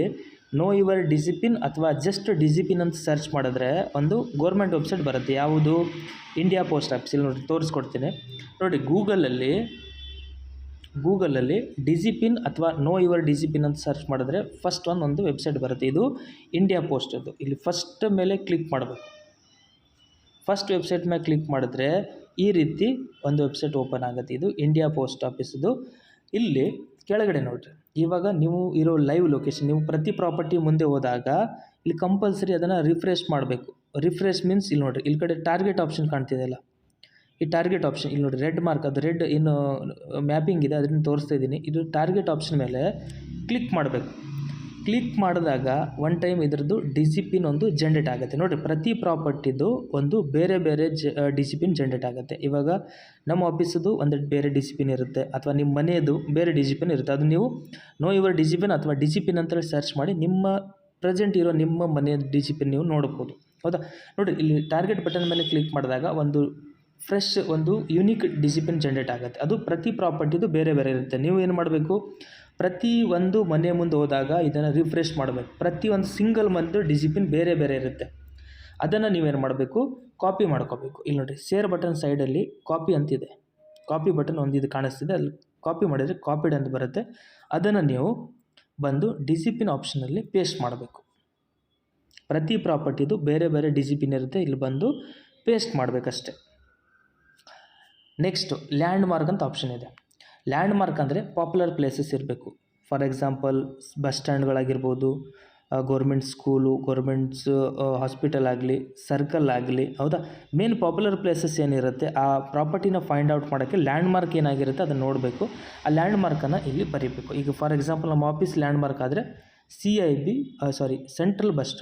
ನೋ ಯುವರ್ DG ಪಿನ್ ಅಥವಾ ಜಸ್ಟ್ DG ಪಿನ್ ಅಂತ ಸರ್ಚ್ ಮಾಡಿದ್ರೆ ಒಂದು ಗೌರ್ಮೆಂಟ್ ವೆಬ್ಸೈಟ್ ಬರುತ್ತೆ, ಯಾವುದು, ಇಂಡಿಯಾ ಪೋಸ್ಟ್ ಆಫೀಸ್. ಇಲ್ಲಿ ನೋಡಿ ತೋರಿಸ್ಕೊಡ್ತೀನಿ ನೋಡಿ. ಗೂಗಲಲ್ಲಿ DG ಪಿನ್ ಅಥವಾ ನೋ ಯುವರ್ DG ಪಿನ್ ಅಂತ ಸರ್ಚ್ ಮಾಡಿದ್ರೆ ಫಸ್ಟ್ ಒಂದು ವೆಬ್ಸೈಟ್ ಬರುತ್ತೆ, ಇದು ಇಂಡಿಯಾ ಪೋಸ್ಟ್. ಇದು ಇಲ್ಲಿ ಫಸ್ಟ್ ಮೇಲೆ ಕ್ಲಿಕ್ ಮಾಡಬೇಕು. ಫಸ್ಟ್ ವೆಬ್ಸೈಟ್ ಮೇಲೆ ಕ್ಲಿಕ್ ಮಾಡಿದ್ರೆ ಈ ರೀತಿ ಒಂದು ವೆಬ್ಸೈಟ್ ಓಪನ್ ಆಗುತ್ತೆ. ಇದು ಇಂಡಿಯಾ ಪೋಸ್ಟ್ ಆಫೀಸದು. ಇಲ್ಲಿ ಕೆಳಗಡೆ ನೋಡಿರಿ, ಇವಾಗ ನೀವು ಇರೋ ಲೈವ್ ಲೊಕೇಶನ್, ನೀವು ಪ್ರತಿ ಪ್ರಾಪರ್ಟಿ ಮುಂದೆ ಹೋದಾಗ ಇಲ್ಲಿ ಕಂಪಲ್ಸರಿ ಅದನ್ನು ರಿಫ್ರೆಶ್ ಮಾಡಬೇಕು. ರಿಫ್ರೆಶ್ ಮೀನ್ಸ್ ಇಲ್ಲಿ ನೋಡಿರಿ, ಇಲ್ಲಿ ಕಡೆ ಟಾರ್ಗೆಟ್ ಆಪ್ಷನ್ ಕಾಣ್ತಿದೆಯಲ್ಲ, ಈ ಟಾರ್ಗೆಟ್ ಆಪ್ಷನ್ ಇಲ್ಲಿ ನೋಡಿ, ರೆಡ್ ಮಾರ್ಕ್, ಅದು ರೆಡ್ ಏನು ಮ್ಯಾಪಿಂಗ್ ಇದೆ ಅದನ್ನು ತೋರಿಸ್ತಾ ಇದ್ದೀನಿ. ಇದು ಟಾರ್ಗೆಟ್ ಆಪ್ಷನ್ ಮೇಲೆ ಕ್ಲಿಕ್ ಮಾಡಬೇಕು. ಕ್ಲಿಕ್ ಮಾಡಿದಾಗ ಒನ್ ಟೈಮ್ ಇದರದ್ದು ಡಿಸಿಪಿನ್ ಒಂದು ಜನ್ರೇಟ್ ಆಗುತ್ತೆ. ನೋಡಿರಿ, ಪ್ರತಿ ಪ್ರಾಪರ್ಟಿದು ಒಂದು ಬೇರೆ ಬೇರೆ ಡಿಸಿಪಿನ್ ಜನ್ರೇಟ್ ಆಗುತ್ತೆ. ಇವಾಗ ನಮ್ಮ ಆಫೀಸದು ಒಂದು ಬೇರೆ ಡಿಸಿಪಿನ್ ಇರುತ್ತೆ, ಅಥವಾ ನಿಮ್ಮ ಮನೆಯದು ಬೇರೆ ಡಿಸಿಪಿನ್ ಇರುತ್ತೆ. ಅದು ನೀವು ನೋ ಯುವರ್ ಡಿಸಿಪಿನ್ ಅಥವಾ ಡಿಸಿಪಿನ್ ಅಂತೇಳಿ ಸರ್ಚ್ ಮಾಡಿ ನಿಮ್ಮ ಪ್ರೆಸೆಂಟ್ ಇರೋ ನಿಮ್ಮ ಮನೆಯ ಡಿಸಿಪಿನ್ ನೀವು ನೋಡ್ಬೋದು. ಹೌದಾ? ನೋಡಿ, ಇಲ್ಲಿ ಟಾರ್ಗೆಟ್ ಬಟನ್ ಮೇಲೆ ಕ್ಲಿಕ್ ಮಾಡಿದಾಗ ಒಂದು ಫ್ರೆಶ್ ಒಂದು ಯುನೀಕ್ ಡಿಸಿಪಿನ್ ಜನ್ರೇಟ್ ಆಗುತ್ತೆ. ಅದು ಪ್ರತಿ ಪ್ರಾಪರ್ಟಿದು ಬೇರೆ ಬೇರೆ ಇರುತ್ತೆ. ನೀವು ಏನು ಮಾಡಬೇಕು, ಪ್ರತಿ ಒಂದು ಮನೆ ಮುಂದೆ ಹೋದಾಗ ಇದನ್ನು ರಿಫ್ರೆಶ್ ಮಾಡಬೇಕು. ಪ್ರತಿ ಒಂದು ಸಿಂಗಲ್ ಮನೆದು ಡಿಸಿಪಿನ್ ಬೇರೆ ಬೇರೆ ಇರುತ್ತೆ. ಅದನ್ನು ನೀವೇನು ಮಾಡಬೇಕು, ಕಾಪಿ ಮಾಡ್ಕೋಬೇಕು. ಇಲ್ಲಿ ನೋಡಿರಿ, ಶೇರ್ ಬಟನ್ ಸೈಡಲ್ಲಿ ಕಾಪಿ ಅಂತಿದೆ, ಕಾಪಿ ಬಟನ್ ಒಂದು ಇದು ಕಾಣಿಸ್ತಿದೆ, ಅಲ್ಲಿ ಕಾಪಿ ಮಾಡಿದರೆ ಕಾಪಿಡ್ ಅಂತ ಬರುತ್ತೆ. ಅದನ್ನು ನೀವು ಬಂದು ಡಿಸಿಪಿನ್ ಆಪ್ಷನಲ್ಲಿ ಪೇಸ್ಟ್ ಮಾಡಬೇಕು. ಪ್ರತಿ ಪ್ರಾಪರ್ಟಿದು ಬೇರೆ ಬೇರೆ ಡಿಸಿಪಿನ್ ಇರುತ್ತೆ, ಇಲ್ಲಿ ಬಂದು ಪೇಸ್ಟ್ ಮಾಡಬೇಕಷ್ಟೆ. ನೆಕ್ಸ್ಟು ಲ್ಯಾಂಡ್ ಮಾರ್ಕ್ ಅಂತ ಆಪ್ಷನ್ ಇದೆ. ಲ್ಯಾಂಡ್ ಮಾರ್ಕ್ ಅಂದರೆ ಪಾಪ್ಯುಲರ್ ಪ್ಲೇಸಸ್ ಇರಬೇಕು. ಫಾರ್ ಎಕ್ಸಾಂಪಲ್ ಬಸ್ ಸ್ಟ್ಯಾಂಡ್ಗಳಾಗಿರ್ಬೋದು, ಗೌರ್ಮೆಂಟ್ ಸ್ಕೂಲು, ಗೌರ್ಮೆಂಟ್ಸ್ ಹಾಸ್ಪಿಟಲ್ ಆಗಲಿ, ಸರ್ಕಲ್ ಆಗಲಿ. ಹೌದಾ? ಮೇನ್ ಪಾಪ್ಯುಲರ್ ಪ್ಲೇಸಸ್ ಏನಿರುತ್ತೆ ಆ ಪ್ರಾಪರ್ಟಿನ ಫೈಂಡ್ ಔಟ್ ಮಾಡೋಕ್ಕೆ ಲ್ಯಾಂಡ್ ಮಾರ್ಕ್ ಏನಾಗಿರುತ್ತೆ ಅದನ್ನು ನೋಡಬೇಕು. ಆ ಲ್ಯಾಂಡ್ ಮಾರ್ಕನ್ನು ಇಲ್ಲಿ ಬರೀಬೇಕು. ಈಗ ಫಾರ್ ಎಕ್ಸಾಂಪಲ್ ನಮ್ಮ ಆಫೀಸ್ ಲ್ಯಾಂಡ್ ಮಾರ್ಕ್ ಆದರೆ ಸೆಂಟ್ರಲ್ ಬಸ್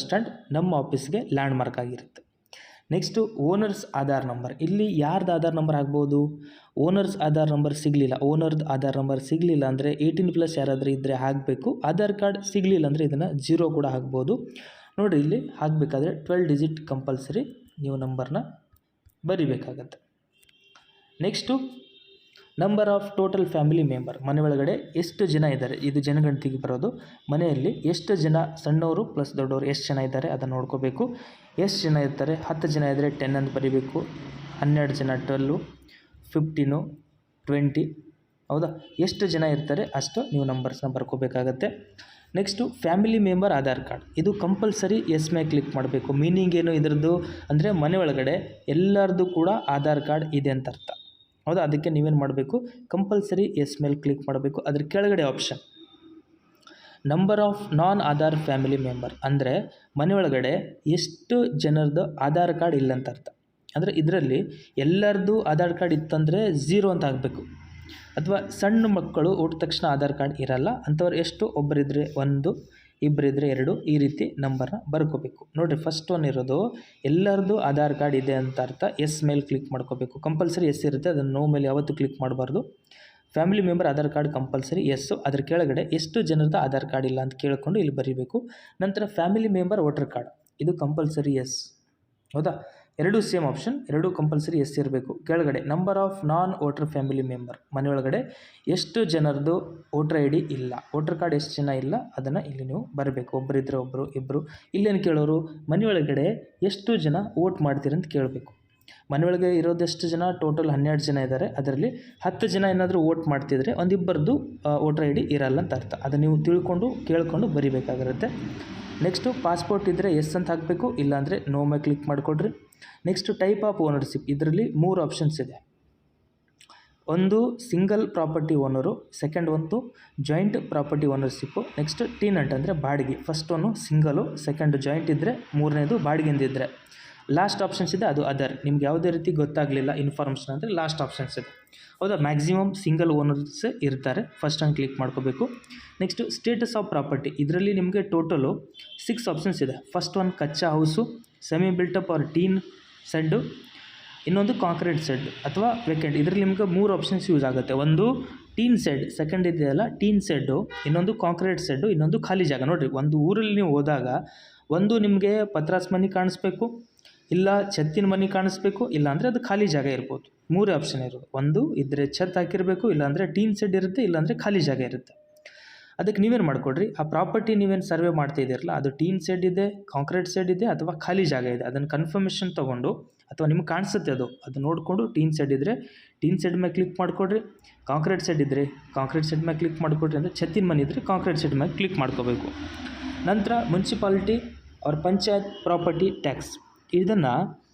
ಸ್ಟ್ಯಾಂಡ್ ನಮ್ಮ ಆಫೀಸ್ಗೆ ಲ್ಯಾಂಡ್ ಮಾರ್ಕ್ ಆಗಿರುತ್ತೆ. Next owners Aadhaar number. ಇಲ್ಲಿ ಯಾರ್ದು ಆಧಾರ್ ನಂಬರ್ ಆಗ್ಬೋದು? ಓನರ್ಸ್ ಆಧಾರ್ ನಂಬರ್ ಸಿಗಲಿಲ್ಲ, ಓನರ್ದು ಆಧಾರ್ ನಂಬರ್ ಸಿಗಲಿಲ್ಲ ಅಂದರೆ 18+ ಯಾರಾದರೂ ಇದ್ದರೆ ಹಾಕಬೇಕು. ಆಧಾರ್ ಕಾರ್ಡ್ ಸಿಗಲಿಲ್ಲ ಅಂದರೆ ಇದನ್ನು 0 ಕೂಡ ಹಾಕ್ಬೋದು. ನೋಡಿರಿ, ಇಲ್ಲಿ ಹಾಕಬೇಕಾದ್ರೆ 12 ಡಿಜಿಟ್ ಕಂಪಲ್ಸರಿ ನೀವು ನಂಬರ್ನ ಬರಿಬೇಕಾಗತ್ತೆ. Next number of total family member. ಮನೆ ಒಳಗಡೆ ಎಷ್ಟು ಜನ ಇದ್ದಾರೆ, ಇದು ಜನಗಣತಿಗೆ ಬರೋದು. ಮನೆಯಲ್ಲಿ ಎಷ್ಟು ಜನ, ಸಣ್ಣವರು ಪ್ಲಸ್ ದೊಡ್ಡವರು ಎಷ್ಟು ಜನ ಇದ್ದಾರೆ ಅದನ್ನು ನೋಡ್ಕೋಬೇಕು. ಎಷ್ಟು ಜನ ಇರ್ತಾರೆ, 10 ಜನ ಇದ್ದರೆ 10 ಅಂತ ಬರೀಬೇಕು. 12 ಜನ 12, 15, 20. ಹೌದಾ? ಎಷ್ಟು ಜನ ಇರ್ತಾರೆ ಅಷ್ಟು ನೀವು ನಂಬರ್ಸ್ನ ಬರ್ಕೋಬೇಕಾಗತ್ತೆ. Next family member Aadhaar card. ಇದು ಕಂಪಲ್ಸರಿ ಎಸ್ ಮೇಲೆ ಕ್ಲಿಕ್ ಮಾಡಬೇಕು. ಮೀನಿಂಗ್ ಏನು ಇದರದ್ದು ಅಂದರೆ ಮನೆ ಒಳಗಡೆ ಎಲ್ಲರದ್ದು ಕೂಡ ಆಧಾರ್ ಕಾರ್ಡ್ ಇದೆ ಅಂತ ಅರ್ಥ. ಹೌದಾ? ಅದಕ್ಕೆ ನೀವೇನು ಮಾಡಬೇಕು, ಕಂಪಲ್ಸರಿ ಎಸ್ ಮೇಲೆ ಕ್ಲಿಕ್ ಮಾಡಬೇಕು. ಅದ್ರ ಕೆಳಗಡೆ option number of non Aadhaar family member ಅಂದರೆ ಮನೆಯೊಳಗಡೆ ಎಷ್ಟು ಜನರದ್ದು ಆಧಾರ್ ಕಾರ್ಡ್ ಇಲ್ಲ ಅಂತ ಅರ್ಥ. ಅಂದರೆ ಇದರಲ್ಲಿ ಎಲ್ಲರದ್ದು ಆಧಾರ್ ಕಾರ್ಡ್ ಇತ್ತಂದರೆ 0 ಅಂತ ಆಗಬೇಕು. ಅಥವಾ ಸಣ್ಣ ಮಕ್ಕಳು ಹುಟ್ಟಿದ ತಕ್ಷಣ ಆಧಾರ್ ಕಾರ್ಡ್ ಇರಲ್ಲ ಅಂಥವ್ರು ಎಷ್ಟು, ಒಬ್ಬರಿದ್ದರೆ 1, ಇಬ್ಬರಿದ್ದರೆ 2, ಈ ರೀತಿ ನಂಬರ್ನ ಬರ್ಕೋಬೇಕು. ನೋಡಿರಿ, ಫಸ್ಟ್ ಒನ್ ಇರೋದು ಎಲ್ಲರದ್ದು ಆಧಾರ್ ಕಾರ್ಡ್ ಇದೆ ಅಂತ ಅರ್ಥ. ಎಸ್ ಮೇಲೆ ಕ್ಲಿಕ್ ಮಾಡ್ಕೋಬೇಕು. ಕಂಪಲ್ಸರಿ ಎಸ್ ಇರುತ್ತೆ, ಅದನ್ನು ನೋ ಮೇಲೆ ಯಾವತ್ತೂ ಕ್ಲಿಕ್ ಮಾಡಬಾರ್ದು. Family member Aadhaar card compulsory S. ಅದ್ರ ಕೆಳಗಡೆ ಎಷ್ಟು ಜನರದ್ದು ಆಧಾರ್ ಕಾರ್ಡ್ ಇಲ್ಲ ಅಂತ ಕೇಳಿಕೊಂಡು ಇಲ್ಲಿ ಬರೀಬೇಕು. ನಂತರ ಫ್ಯಾಮಿಲಿ ಮೆಂಬರ್ ವೋಟರ್ ಕಾರ್ಡ್, ಇದು ಕಂಪಲ್ಸರಿ ಎಸ್. ಹೌದಾ? ಎರಡೂ ಸೇಮ್ ಆಪ್ಷನ್, ಎರಡೂ ಕಂಪಲ್ಸರಿ ಎಸ್ ಇರಬೇಕು. ಕೆಳಗಡೆ number of non voter family member, ಮನೆಯೊಳಗಡೆ ಎಷ್ಟು ಜನರದ್ದು ವೋಟರ್ ID ಇಲ್ಲ, ವೋಟರ್ ಕಾರ್ಡ್ ಎಷ್ಟು ಜನ ಇಲ್ಲ ಅದನ್ನು ಇಲ್ಲಿ ನೀವು ಬರಬೇಕು. ಒಬ್ಬರಿದ್ದರೆ ಒಬ್ಬರು, ಇಬ್ಬರು. ಇಲ್ಲೇನು ಕೇಳೋರು, ಮನೆಯೊಳಗಡೆ ಎಷ್ಟು ಜನ ವೋಟ್ ಮಾಡ್ತೀರಂತ ಕೇಳಬೇಕು. ಮನೆಯೊಳಗೆ ಇರೋದೆಷ್ಟು ಜನ, ಟೋಟಲ್ 12 ಜನ ಇದ್ದಾರೆ. ಅದರಲ್ಲಿ 10 ಜನ ಏನಾದರೂ ವೋಟ್ ಮಾಡ್ತಿದ್ರೆ ಒಂದಿಬ್ಬರದ್ದು ವೋಟರ್ ID ಇರಲ್ಲ ಅಂತ ಅರ್ಥ. ಅದನ್ನು ನೀವು ಕೇಳಿಕೊಂಡು ಬರಿಬೇಕಾಗಿರುತ್ತೆ. ನೆಕ್ಸ್ಟು ಪಾಸ್ಪೋರ್ಟ್ ಇದ್ದರೆ ಎಸ್ ಅಂತ ಹಾಕಬೇಕು, ಇಲ್ಲಾಂದರೆ ನೋ ಮೇಲೆ ಕ್ಲಿಕ್ ಮಾಡಿಕೊಡ್ರಿ. Next type of ownership. ಇದರಲ್ಲಿ 3 ಆಪ್ಷನ್ಸ್ ಇದೆ. ಒಂದು ಸಿಂಗಲ್ ಪ್ರಾಪರ್ಟಿ ಓನರು, ಸೆಕೆಂಡ್ ಒಂದು ಜಾಯಿಂಟ್ ಪ್ರಾಪರ್ಟಿ ಓನರ್ಶಿಪ್ಪು, ನೆಕ್ಸ್ಟ್ ಟೀನೆಂಟ್ ಅಂದರೆ ಬಾಡಿಗೆ. ಫಸ್ಟ್ ಒನ್ನು ಸಿಂಗಲು, ಸೆಕೆಂಡ್ ಜಾಯಿಂಟ್ ಇದ್ದರೆ, ಮೂರನೇದು ಬಾಡಿಗೆಂದಿದ್ದರೆ. ಲಾಸ್ಟ್ ಆಪ್ಷನ್ಸ್ ಇದೆ, ಅದು ಅದರ್. ನಿಮ್ಗೆ ಯಾವುದೇ ರೀತಿ ಗೊತ್ತಾಗಲಿಲ್ಲ ಇನ್ಫಾರ್ಮೇಷನ್ ಅಂದರೆ ಲಾಸ್ಟ್ ಆಪ್ಷನ್ಸ್ ಇದೆ. ಹೌದಾ? ಮ್ಯಾಕ್ಸಿಮಮ್ ಸಿಂಗಲ್ ಓನರ್ಸ್ ಇರ್ತಾರೆ. ಫಸ್ಟ್ ಹಂಗೆ ಕ್ಲಿಕ್ ಮಾಡ್ಕೋಬೇಕು. Next status of property. ಇದರಲ್ಲಿ ನಿಮಗೆ ಟೋಟಲು 6 ಆಪ್ಷನ್ಸ್ ಇದೆ. First one kutcha house, semi built up or tin shed, ಇನ್ನೊಂದು ಕಾಂಕ್ರೀಟ್ ಸೆಡ್ ಅಥವಾ ವೆಕೆಂಟ್. ಇದರಲ್ಲಿ ನಿಮ್ಗೆ 3 ಆಪ್ಷನ್ಸ್ ಯೂಸ್ ಆಗುತ್ತೆ. ಒಂದು ಟೀನ್ ಸೆಡ್, ಸೆಕೆಂಡ್ ಇದೆಯಲ್ಲ ಟೀನ್ ಸೆಡ್ಡು, ಇನ್ನೊಂದು ಕಾಂಕ್ರೀಟ್ ಸೆಡ್ಡು, ಇನ್ನೊಂದು ಖಾಲಿ ಜಾಗ. ನೋಡಿರಿ, ಒಂದು ಊರಲ್ಲಿ ನೀವು ಹೋದಾಗ ಒಂದು ನಿಮಗೆ ಪತ್ರಾಸ್ ಮನೆ ಕಾಣಿಸ್ಬೇಕು, ಇಲ್ಲ ಛತ್ತಿನ ಮನೆ ಕಾಣಿಸ್ಬೇಕು, ಇಲ್ಲ ಅಂದರೆ ಅದು ಖಾಲಿ ಜಾಗ ಇರ್ಬೋದು. 3 ಆಪ್ಷನ್ ಇರೋದು. ಒಂದು ಇದ್ದರೆ ಛತ್ ಹಾಕಿರಬೇಕು, ಇಲ್ಲಾಂದರೆ ಟೀನ್ ಸೆಡ್ ಇರುತ್ತೆ, ಇಲ್ಲಾಂದರೆ ಖಾಲಿ ಜಾಗ ಇರುತ್ತೆ. ಅದಕ್ಕೆ ನೀವೇನು ಮಾಡಿಕೊಡ್ರಿ, ಆ ಪ್ರಾಪರ್ಟಿ ನೀವೇನು ಸರ್ವೆ ಮಾಡ್ತಾ ಇದ್ದೀರಲ್ಲ ಅದು ಟೀನ್ ಸೆಡ್ ಇದೆ, ಕಾಂಕ್ರೀಟ್ ಸೆಡ್ ಇದೆ ಅಥವಾ ಖಾಲಿ ಜಾಗ ಇದೆ, ಅದನ್ನು ಕನ್ಫರ್ಮೇಷನ್ ತೊಗೊಂಡು ಅಥವಾ ನಿಮ್ಗೆ ಕಾಣಿಸುತ್ತೆ ಅದು ನೋಡಿಕೊಂಡು ಟೀನ್ ಸೆಡ್ ಇದ್ದರೆ ಟೀನ್ ಸೆಡ್ ಮೇಲೆ ಕ್ಲಿಕ್ ಮಾಡಿಕೊಡ್ರಿ. ಕಾಂಕ್ರೀಟ್ ಸೆಡ್ ಇದ್ದರೆ ಕಾಂಕ್ರೀಟ್ ಸೆಡ್ ಮೇಲೆ ಕ್ಲಿಕ್ ಮಾಡಿಕೊಡ್ರಿ. ಅಂದರೆ ಛತ್ತಿನ ಮನೆ ಇದ್ದರೆ ಕಾಂಕ್ರೀಟ್ ಸೆಡ್ ಮೇಲೆ ಕ್ಲಿಕ್ ಮಾಡ್ಕೋಬೇಕು. ನಂತರ ಮುನ್ಸಿಪಾಲಿಟಿ ಅವ್ರ ಪಂಚಾಯತ್ ಪ್ರಾಪರ್ಟಿ ಟ್ಯಾಕ್ಸ್, ಇದನ್ನು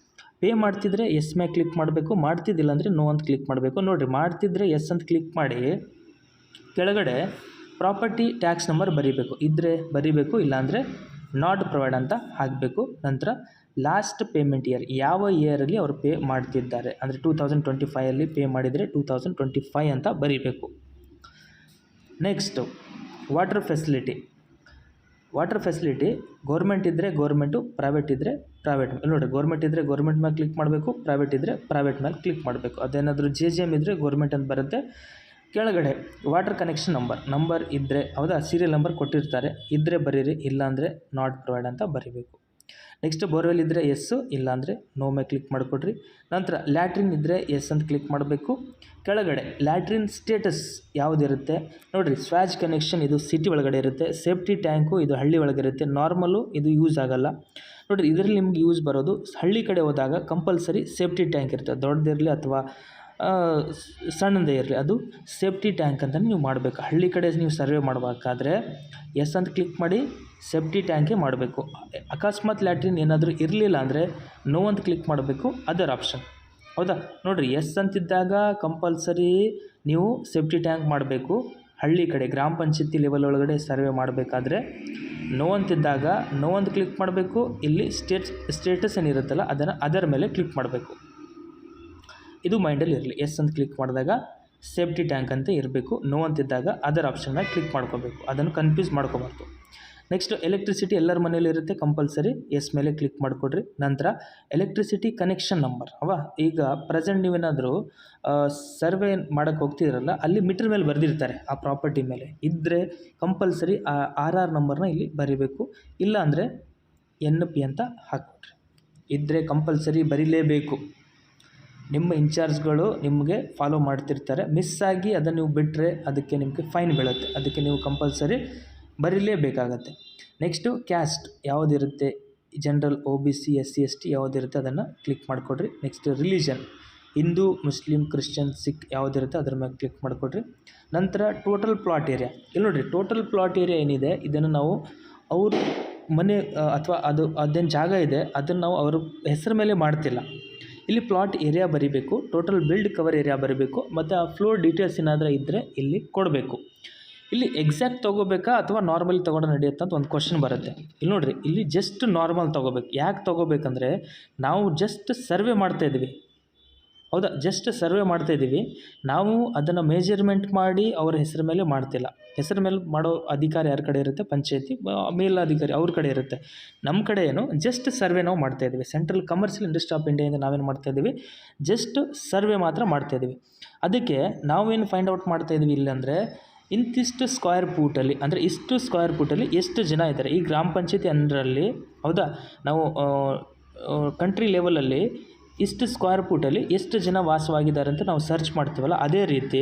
ಪೇ ಮಾಡ್ತಿದ್ರೆ ಎಸ್ ಮೇಲೆ ಕ್ಲಿಕ್ ಮಾಡಬೇಕು, ಮಾಡ್ತಿದ್ದಿಲ್ಲ ಅಂದರೆ ನೋ ಅಂತ ಕ್ಲಿಕ್ ಮಾಡಬೇಕು. ನೋಡಿರಿ, ಮಾಡ್ತಿದ್ರೆ ಎಸ್ ಅಂತ ಕ್ಲಿಕ್ ಮಾಡಿ ಕೆಳಗಡೆ ಪ್ರಾಪರ್ಟಿ ಟ್ಯಾಕ್ಸ್ ನಂಬರ್ ಬರೀಬೇಕು, ಇದ್ದರೆ ಬರೀಬೇಕು, ಇಲ್ಲಾಂದರೆ ನಾಟ್ ಪ್ರೊವೈಡ್ ಅಂತ ಹಾಕಬೇಕು. ನಂತರ ಲಾಸ್ಟ್ ಪೇಮೆಂಟ್ ಇಯರ್, ಯಾವ ಇಯರಲ್ಲಿ ಅವರು ಪೇ ಮಾಡ್ತಿದ್ದಾರೆ, ಅಂದರೆ 2025 ಪೇ ಮಾಡಿದರೆ 2025 ಅಂತ ಬರೀಬೇಕು. ನೆಕ್ಸ್ಟು ವಾಟರ್ ಫೆಸಿಲಿಟಿ ಗೌರ್ಮೆಂಟ್ ಇದ್ದರೆ ಗೌರ್ಮೆಂಟು, ಪ್ರೈವೇಟ್ ಇದ್ದರೆ ಪ್ರೈವೇಟ್. ನೋಡಿ, ಗೌರ್ಮೆಂಟ್ ಇದ್ದರೆ ಗೌರ್ಮೆಂಟ್ ಮೇಲೆ ಕ್ಲಿಕ್ ಮಾಡಬೇಕು, ಪ್ರೈವೇಟ್ ಇದ್ದರೆ ಪ್ರೈವೇಟ್ ಮೇಲೆ ಕ್ಲಿಕ್ ಮಾಡಬೇಕು. ಅದೇನಾದರೂ JJM ಇದ್ದರೆ ಗೌರ್ಮೆಂಟ್ ಅಂತ ಬರುತ್ತೆ. ಕೆಳಗಡೆ ವಾಟರ್ ಕನೆಕ್ಷನ್ ನಂಬರ್ ಇದ್ದರೆ, ಹೌದಾ, ಸೀರಿಯಲ್ ನಂಬರ್ ಕೊಟ್ಟಿರ್ತಾರೆ, ಇದ್ದರೆ ಬರೀರಿ, ಇಲ್ಲಾಂದರೆ ನಾಟ್ ಪ್ರೊವೈಡ್ ಅಂತ ಬರೀಬೇಕು. ನೆಕ್ಸ್ಟ್ ಬೋರ್ವೆಲ್ ಇದ್ದರೆ ಎಸ್ಸು, ಇಲ್ಲಾಂದರೆ ನೋ ಮೇಲೆ ಕ್ಲಿಕ್ ಮಾಡಿಕೊಡ್ರಿ. ನಂತರ ಲ್ಯಾಟ್ರಿನ್ ಇದ್ದರೆ ಎಸ್ ಅಂತ ಕ್ಲಿಕ್ ಮಾಡಬೇಕು. ಕೆಳಗಡೆ ಲ್ಯಾಟ್ರಿನ್ ಸ್ಟೇಟಸ್ ಯಾವುದಿರುತ್ತೆ ನೋಡಿರಿ, ಸ್ವಾಜ್ ಕನೆಕ್ಷನ್ ಇದು ಸಿಟಿ ಒಳಗಡೆ ಇರುತ್ತೆ, ಸೇಫ್ಟಿ ಟ್ಯಾಂಕು ಇದು ಹಳ್ಳಿ ಒಳಗೆ ಇರುತ್ತೆ, ನಾರ್ಮಲು ಇದು ಯೂಸ್ ಆಗೋಲ್ಲ. ನೋಡಿರಿ, ಇದರಲ್ಲಿ ನಿಮ್ಗೆ ಯೂಸ್ ಬರೋದು ಹಳ್ಳಿ ಕಡೆ ಹೋದಾಗ ಕಂಪಲ್ಸರಿ ಸೇಫ್ಟಿ ಟ್ಯಾಂಕ್ ಇರುತ್ತೆ, ದೊಡ್ಡದಿರಲಿ ಅಥವಾ ಸಣ್ಣದೇ ಇರಲಿ, ಅದು ಸೇಫ್ಟಿ ಟ್ಯಾಂಕ್ ಅಂತ ನೀವು ಮಾಡಬೇಕು. ಹಳ್ಳಿ ಕಡೆ ನೀವು ಸರ್ವೆ ಮಾಡಬೇಕಾದ್ರೆ ಎಸ್ ಅಂತ ಕ್ಲಿಕ್ ಮಾಡಿ ಸೇಫ್ಟಿ ಟ್ಯಾಂಕೇ ಮಾಡಬೇಕು. ಅಕಸ್ಮಾತ್ ಲ್ಯಾಟ್ರಿನ್ ಏನಾದರೂ ಇರಲಿಲ್ಲ ಅಂದರೆ ನೋ ಅಂತ ಕ್ಲಿಕ್ ಮಾಡಬೇಕು, ಅದರ್ ಆಪ್ಷನ್. ಹೌದಾ, ನೋಡಿರಿ, ಎಸ್ ಅಂತಿದ್ದಾಗ ಕಂಪಲ್ಸರಿ ನೀವು ಸೇಫ್ಟಿ ಟ್ಯಾಂಕ್ ಮಾಡಬೇಕು. ಹಳ್ಳಿ ಕಡೆ ಗ್ರಾಮ ಪಂಚಾಯತಿ ಲೆವೆಲ್ ಒಳಗಡೆ ಸರ್ವೆ ಮಾಡಬೇಕಾದ್ರೆ ನೋ ಅಂತಿದ್ದಾಗ ನೋ ಅಂತ ಕ್ಲಿಕ್ ಮಾಡಬೇಕು. ಇಲ್ಲಿ ಸ್ಟೇಟಸ್ ಏನಿರುತ್ತಲ್ಲ ಅದನ್ನು ಅದರ ಮೇಲೆ ಕ್ಲಿಕ್ ಮಾಡಬೇಕು. ಇದು ಮೈಂಡಲ್ಲಿ ಇರಲಿ. ಎಸ್ ಅಂತ ಕ್ಲಿಕ್ ಮಾಡಿದಾಗ ಸೇಫ್ಟಿ ಟ್ಯಾಂಕ್ ಅಂತ ಇರಬೇಕು, ನೋ ಅಂತಿದ್ದಾಗ ಅದರ್ ಆಪ್ಷನ್ನ ಕ್ಲಿಕ್ ಮಾಡ್ಕೋಬೇಕು, ಅದನ್ನು ಕನ್ಫ್ಯೂಸ್ ಮಾಡ್ಕೋಬಾರ್ದು. ನೆಕ್ಸ್ಟ್ ಎಲೆಕ್ಟ್ರಿಸಿಟಿ ಎಲ್ಲರ ಮನೇಲಿ ಇರುತ್ತೆ, ಕಂಪಲ್ಸರಿ ಎಸ್ ಮೇಲೆ ಕ್ಲಿಕ್ ಮಾಡಿಕೊಡ್ರಿ. ನಂತರ ಎಲೆಕ್ಟ್ರಿಸಿಟಿ ಕನೆಕ್ಷನ್ ನಂಬರ್, ಈಗ ಪ್ರೆಸೆಂಟ್ ನೀವೇನಾದರೂ ಸರ್ವೆ ಮಾಡೋಕ್ಕೆ ಹೋಗ್ತಿದ್ರಲ್ಲ, ಅಲ್ಲಿ ಮೀಟರ್ ಮೇಲೆ ಬರೆದಿರ್ತಾರೆ ಆ ಪ್ರಾಪರ್ಟಿ ಮೇಲೆ, ಇದ್ದರೆ ಕಂಪಲ್ಸರಿ ಆ RR ನಂಬರ್ನ ಇಲ್ಲಿ ಬರೀಬೇಕು, ಇಲ್ಲ ಅಂದರೆ NP ಅಂತ ಹಾಕ್ಕೊಡ್ರಿ. ಇದ್ದರೆ ಕಂಪಲ್ಸರಿ ಬರೀಲೇಬೇಕು. ನಿಮ್ಮ ಇನ್ಚಾರ್ಜ್ಗಳು ನಿಮಗೆ ಫಾಲೋ ಮಾಡ್ತಿರ್ತಾರೆ, ಮಿಸ್ ಆಗಿ ಅದನ್ನು ನೀವು ಬಿಟ್ಟರೆ ಅದಕ್ಕೆ ನಿಮಗೆ ಫೈನ್ ಬೀಳುತ್ತೆ, ಅದಕ್ಕೆ ನೀವು ಕಂಪಲ್ಸರಿ ಬರೀಲೇಬೇಕಾಗತ್ತೆ. ನೆಕ್ಸ್ಟು ಕ್ಯಾಸ್ಟ್ ಯಾವುದಿರುತ್ತೆ, ಜನರಲ್, OBC, SC, ST ಯಾವುದಿರುತ್ತೆ ಅದನ್ನು ಕ್ಲಿಕ್ ಮಾಡಿಕೊಡ್ರಿ. Next religion, Hindu, Muslim, Christian, Sikh ಯಾವುದಿರುತ್ತೆ ಅದ್ರ ಮೇಲೆ ಕ್ಲಿಕ್ ಮಾಡಿಕೊಡ್ರಿ. ನಂತರ ಟೋಟಲ್ ಪ್ಲಾಟ್ ಏರಿಯಾ, ಇಲ್ಲಿ ನೋಡಿರಿ, ಟೋಟಲ್ ಪ್ಲಾಟ್ ಏರಿಯಾ ಏನಿದೆ ಇದನ್ನು ನಾವು ಅವ್ರ ಮನೆ ಅಥವಾ ಅದೇನು ಜಾಗ ಇದೆ ಅದನ್ನು ನಾವು ಅವ್ರ ಹೆಸರು ಮೇಲೆ ಮಾಡ್ತಿಲ್ಲ. ಇಲ್ಲಿ ಪ್ಲಾಟ್ ಏರಿಯಾ ಬರೀಬೇಕು, ಟೋಟಲ್ ಬಿಲ್ಡ್ ಕವರ್ ಏರಿಯಾ ಬರೀಬೇಕು, ಮತ್ತು ಆ ಫ್ಲೋರ್ ಡೀಟೇಲ್ಸ್ ಏನಾದರೂ ಇದ್ದರೆ ಇಲ್ಲಿ ಕೊಡಬೇಕು. ಇಲ್ಲಿ ಎಕ್ಸಾಕ್ಟ್ ತೊಗೋಬೇಕಾ ಅಥವಾ ನಾರ್ಮಲ್ ತೊಗೊಂಡು ನಡೆಯುತ್ತೆ ಅಂತ ಒಂದು ಕ್ವಶನ್ ಬರುತ್ತೆ. ಇಲ್ಲಿ ನೋಡಿರಿ, ಇಲ್ಲಿ ಜಸ್ಟ್ ನಾರ್ಮಲ್ ತೊಗೋಬೇಕು. ಯಾಕೆ ತೊಗೋಬೇಕಂದ್ರೆ ನಾವು ಜಸ್ಟ್ ಸರ್ವೆ ಮಾಡ್ತಾಯಿದ್ವಿ, ಹೌದಾ, ಜಸ್ಟ್ ಸರ್ವೆ ಮಾಡ್ತಾಯಿದ್ದೀವಿ, ನಾವು ಅದನ್ನು ಮೇಜರ್ಮೆಂಟ್ ಮಾಡಿ ಅವ್ರ ಹೆಸರು ಮೇಲೆ ಮಾಡ್ತಿಲ್ಲ. ಹೆಸರು ಮೇಲೆ ಮಾಡೋ ಅಧಿಕಾರ ಯಾರ ಕಡೆ ಇರುತ್ತೆ, ಪಂಚಾಯತಿ ಮೇಲಾಧಿಕಾರಿ ಅವ್ರ ಕಡೆ ಇರುತ್ತೆ. ನಮ್ಮ ಕಡೆ ಏನು ಜಸ್ಟ್ ಸರ್ವೆ ನಾವು ಮಾಡ್ತಾಯಿದ್ದೀವಿ. ಸೆಂಟ್ರಲ್ ಕಮರ್ಷಿಯಲ್ ಇಂಡಸ್ಟ್ರಿ ಆಫ್ ಇಂಡಿಯಾದಿಂದ ನಾವೇನು ಮಾಡ್ತಾಯಿದ್ದೀವಿ, ಜಸ್ಟ್ ಸರ್ವೆ ಮಾತ್ರ ಮಾಡ್ತಾಯಿದ್ದೀವಿ. ಅದಕ್ಕೆ ನಾವೇನು ಫೈಂಡ್ ಔಟ್ ಮಾಡ್ತಾಯಿದ್ದೀವಿ ಇಲ್ಲಾಂದರೆ ಇಂತಿಷ್ಟು ಸ್ಕ್ವೇರ್ ಫೂಟಲ್ಲಿ, ಅಂದರೆ ಇಷ್ಟು ಸ್ಕ್ವೇರ್ ಫೂಟಲ್ಲಿ ಎಷ್ಟು ಜನ ಇದ್ದಾರೆ ಈ ಗ್ರಾಮ ಪಂಚಾಯತಿ ಅಂಡರಲ್ಲಿ, ಹೌದಾ, ನಾವು ಕಂಟ್ರಿ ಲೆವೆಲಲ್ಲಿ ಇಷ್ಟು ಸ್ಕ್ವೇರ್ ಫೂಟಲ್ಲಿ ಎಷ್ಟು ಜನ ವಾಸವಾಗಿದ್ದಾರೆ ಅಂತ ನಾವು ಸರ್ಚ್ ಮಾಡ್ತೀವಲ್ಲ, ಅದೇ ರೀತಿ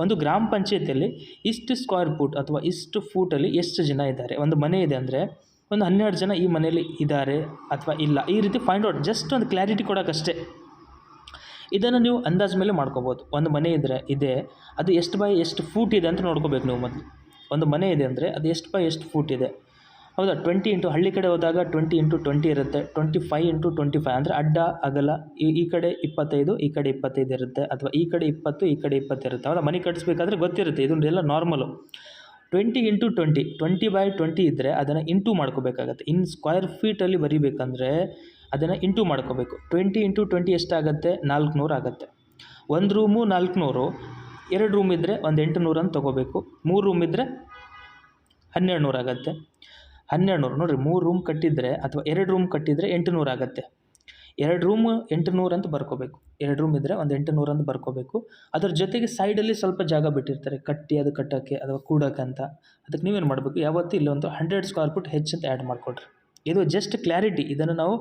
ಒಂದು ಗ್ರಾಮ ಪಂಚಾಯತಿಯಲ್ಲಿ ಇಷ್ಟು ಸ್ಕ್ವೇರ್ ಫೂಟ್ ಅಥವಾ ಇಷ್ಟು ಫೂಟಲ್ಲಿ ಎಷ್ಟು ಜನ ಇದ್ದಾರೆ. ಒಂದು ಮನೆ ಇದೆ ಅಂದರೆ ಒಂದು 12 ಜನ ಈ ಮನೆಯಲ್ಲಿ ಇದ್ದಾರೆ ಅಥವಾ ಇಲ್ಲ, ಈ ರೀತಿ ಫೈಂಡ್ ಔಟ್, ಜಸ್ಟ್ ಒಂದು ಕ್ಲಾರಿಟಿ ಕೊಡೋಕ್ಕಷ್ಟೇ. ಇದನ್ನು ನೀವು ಅಂದಾಜು ಮೇಲೆ ಮಾಡ್ಕೋಬೋದು. ಒಂದು ಮನೆ ಇದೆ, ಅದು ಎಷ್ಟು ಬೈ ಎಷ್ಟು ಫೂಟ್ ಇದೆ ಅಂತ ನೋಡ್ಕೋಬೇಕು ನೀವು ಮೊದಲು. ಒಂದು ಮನೆ ಇದೆ ಅಂದರೆ ಅದು ಎಷ್ಟು ಬೈ ಎಷ್ಟು ಫೂಟ್ ಇದೆ, ಹೌದಾ. 20 ಇಂಟು ಹಳ್ಳಿ ಕಡೆ ಹೋದಾಗ 20 ಇಂಟು 20 ಇರುತ್ತೆ, 25 ಇಂಟು 25 ಅಂದರೆ ಅಡ್ಡ ಅಗಲ, ಈ ಕಡೆ 25 ಈ ಕಡೆ 25 ಇರುತ್ತೆ, ಅಥವಾ ಈ ಕಡೆ 20 ಈ ಕಡೆ 20 ಇರುತ್ತೆ, ಹೌದಾ. ಮನೆ ಕಟ್ಟಿಸ್ಬೇಕಾದ್ರೆ ಗೊತ್ತಿರುತ್ತೆ, ಇದನ್ನೆಲ್ಲ ನಾರ್ಮಲು. 20 ಇಂಟು 20, 20 ಬೈ 20 ಇದ್ದರೆ ಅದನ್ನು ಇಂಟು ಮಾಡ್ಕೋಬೇಕಾಗತ್ತೆ. ಇನ್ನು ಸ್ಕ್ವೇರ್ ಫೀಟಲ್ಲಿ ಬರೀಬೇಕಂದ್ರೆ ಅದನ್ನು ಇಂಟು ಮಾಡ್ಕೋಬೇಕು. 20 ಇಂಟು 20 ಎಷ್ಟಾಗುತ್ತೆ, 400 ಆಗುತ್ತೆ. ಒಂದು ರೂಮು 400, 2 ರೂಮ್ ಇದ್ದರೆ ಒಂದು 800 ಅಂತ ತೊಗೋಬೇಕು, 3 ರೂಮ್ ಇದ್ದರೆ 1200 ಆಗುತ್ತೆ. 1200 ನೋಡಿರಿ, 3 ರೂಮ್ ಕಟ್ಟಿದರೆ ಅಥವಾ 2 ರೂಮ್ ಕಟ್ಟಿದರೆ 800 ಆಗುತ್ತೆ. 2 ರೂಮ್ 800 ಅಂತ ಬರ್ಕೋಬೇಕು. 2 ರೂಮ್ ಇದ್ದರೆ ಒಂದು 800 ಅಂತ ಬರ್ಕೋಬೇಕು. ಅದ್ರ ಜೊತೆಗೆ ಸೈಡಲ್ಲಿ ಸ್ವಲ್ಪ ಜಾಗ ಬಿಟ್ಟಿರ್ತಾರೆ ಅದು ಕಟ್ಟೋಕ್ಕೆ ಅಥವಾ ಕೂಡೋಕ್ಕೆ ಅಂತ. ಅದಕ್ಕೆ ನೀವೇನು ಮಾಡಬೇಕು, ಯಾವತ್ತೂ ಇಲ್ಲೊಂದು 100 ಸ್ಕ್ವೇರ್ ಫೀಟ್ ಹೆಚ್ಚಂತ ಆ್ಯಡ್ ಮಾಡಿಕೊಡ್ರಿ. ಇದು ಜಸ್ಟ್ ಕ್ಲಾರಿಟಿ, ಇದನ್ನು ನಾವು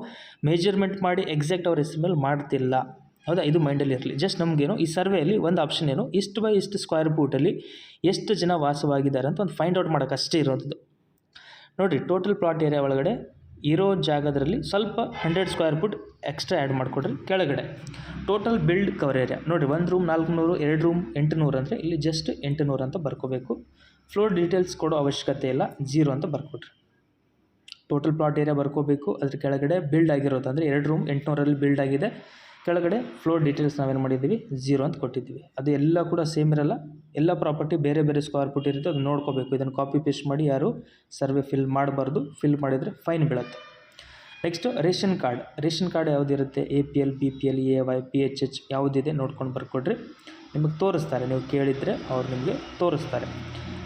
ಮೇಜರ್ಮೆಂಟ್ ಮಾಡಿ ಎಕ್ಸಾಕ್ಟ್ ಅವ್ರ ಹೆಸರು ಮೇಲೆ ಮಾಡ್ತಿಲ್ಲ, ಹೌದಾ. ಇದು ಮೈಂಡಲ್ಲಿ ಇರಲಿ. ಜಸ್ಟ್ ನಮಗೇನು ಈ ಸರ್ವೆಯಲ್ಲಿ ಒಂದು ಆಪ್ಷನ್ ಏನು, ಇಷ್ಟು ಬೈ ಇಷ್ಟು ಸ್ಕ್ವೇರ್ ಫೂಟಲ್ಲಿ ಎಷ್ಟು ಜನ ವಾಸವಾಗಿದ್ದಾರೆ ಅಂತ ಒಂದು ಫೈಂಡ್ ಔಟ್ ಮಾಡೋಕ್ಕೆ ಅಷ್ಟೇ ಇರೋದು. ನೋಡಿರಿ, ಟೋಟಲ್ ಪ್ಲಾಟ್ ಏರಿಯಾ ಒಳಗಡೆ ಇರೋ ಜಾಗದಲ್ಲಿ ಸ್ವಲ್ಪ 100 ಸ್ಕ್ವೇರ್ ಫುಟ್ ಎಕ್ಸ್ಟ್ರಾ ಆ್ಯಡ್ ಮಾಡಿಕೊಡ್ರಿ. ಕೆಳಗಡೆ ಟೋಟಲ್ ಬಿಲ್ಡ್ ಕವರ್ ಏರಿಯಾ ನೋಡಿರಿ, 1 ರೂಮ್ 400, 2 ರೂಮ್ 800 ಅಂದರೆ ಇಲ್ಲಿ ಜಸ್ಟ್ 800 ಅಂತ ಬರ್ಕೋಬೇಕು. ಫ್ಲೋರ್ ಡೀಟೇಲ್ಸ್ ಕೊಡೋ ಅವಶ್ಯಕತೆ ಇಲ್ಲ, 0 ಅಂತ ಬರ್ಕೊಡ್ರಿ. ಟೋಟಲ್ ಪ್ಲಾಟ್ ಏರಿಯಾ ಬರ್ಕೋಬೇಕು. ಅದ್ರ ಕೆಳಗಡೆ ಬಿಲ್ಡ್ ಆಗಿರೋದು ಅಂದರೆ 2 ರೂಮ್ 800ರಲ್ಲಿ ಬಿಲ್ಡ್ ಆಗಿದೆ. ಕೆಳಗಡೆ ಫ್ಲೋರ್ ಡೀಟೇಲ್ಸ್ ನಾವೇನು ಮಾಡಿದ್ದೀವಿ 0 ಅಂತ ಕೊಟ್ಟಿದ್ದೀವಿ. ಅದು ಎಲ್ಲ ಕೂಡ ಸೇಮ್ ಇರಲ್ಲ, ಎಲ್ಲ ಪ್ರಾಪರ್ಟಿ ಬೇರೆ ಬೇರೆ ಸ್ಕ್ವೇರ್ ಫುಟ್ ಇರುತ್ತೆ, ಅದು ನೋಡ್ಕೋಬೇಕು. ಇದನ್ನು ಕಾಪಿ ಪೇಸ್ಟ್ ಮಾಡಿ ಯಾರು ಸರ್ವೆ ಫಿಲ್ ಮಾಡಬಾರ್ದು, ಫಿಲ್ ಮಾಡಿದರೆ ಫೈನ್ ಬೀಳುತ್ತೆ. ನೆಕ್ಸ್ಟು ರೇಷನ್ ಕಾರ್ಡ್ ಯಾವುದಿರುತ್ತೆ, APL BPL AY PHH ಯಾವುದಿದೆ ನೋಡ್ಕೊಂಡು ಬರ್ಕೊಡ್ರಿ, ನಿಮಗೆ ತೋರಿಸ್ತಾರೆ. ನೀವು ಕೇಳಿದರೆ ಅವ್ರು ನಿಮಗೆ ತೋರಿಸ್ತಾರೆ.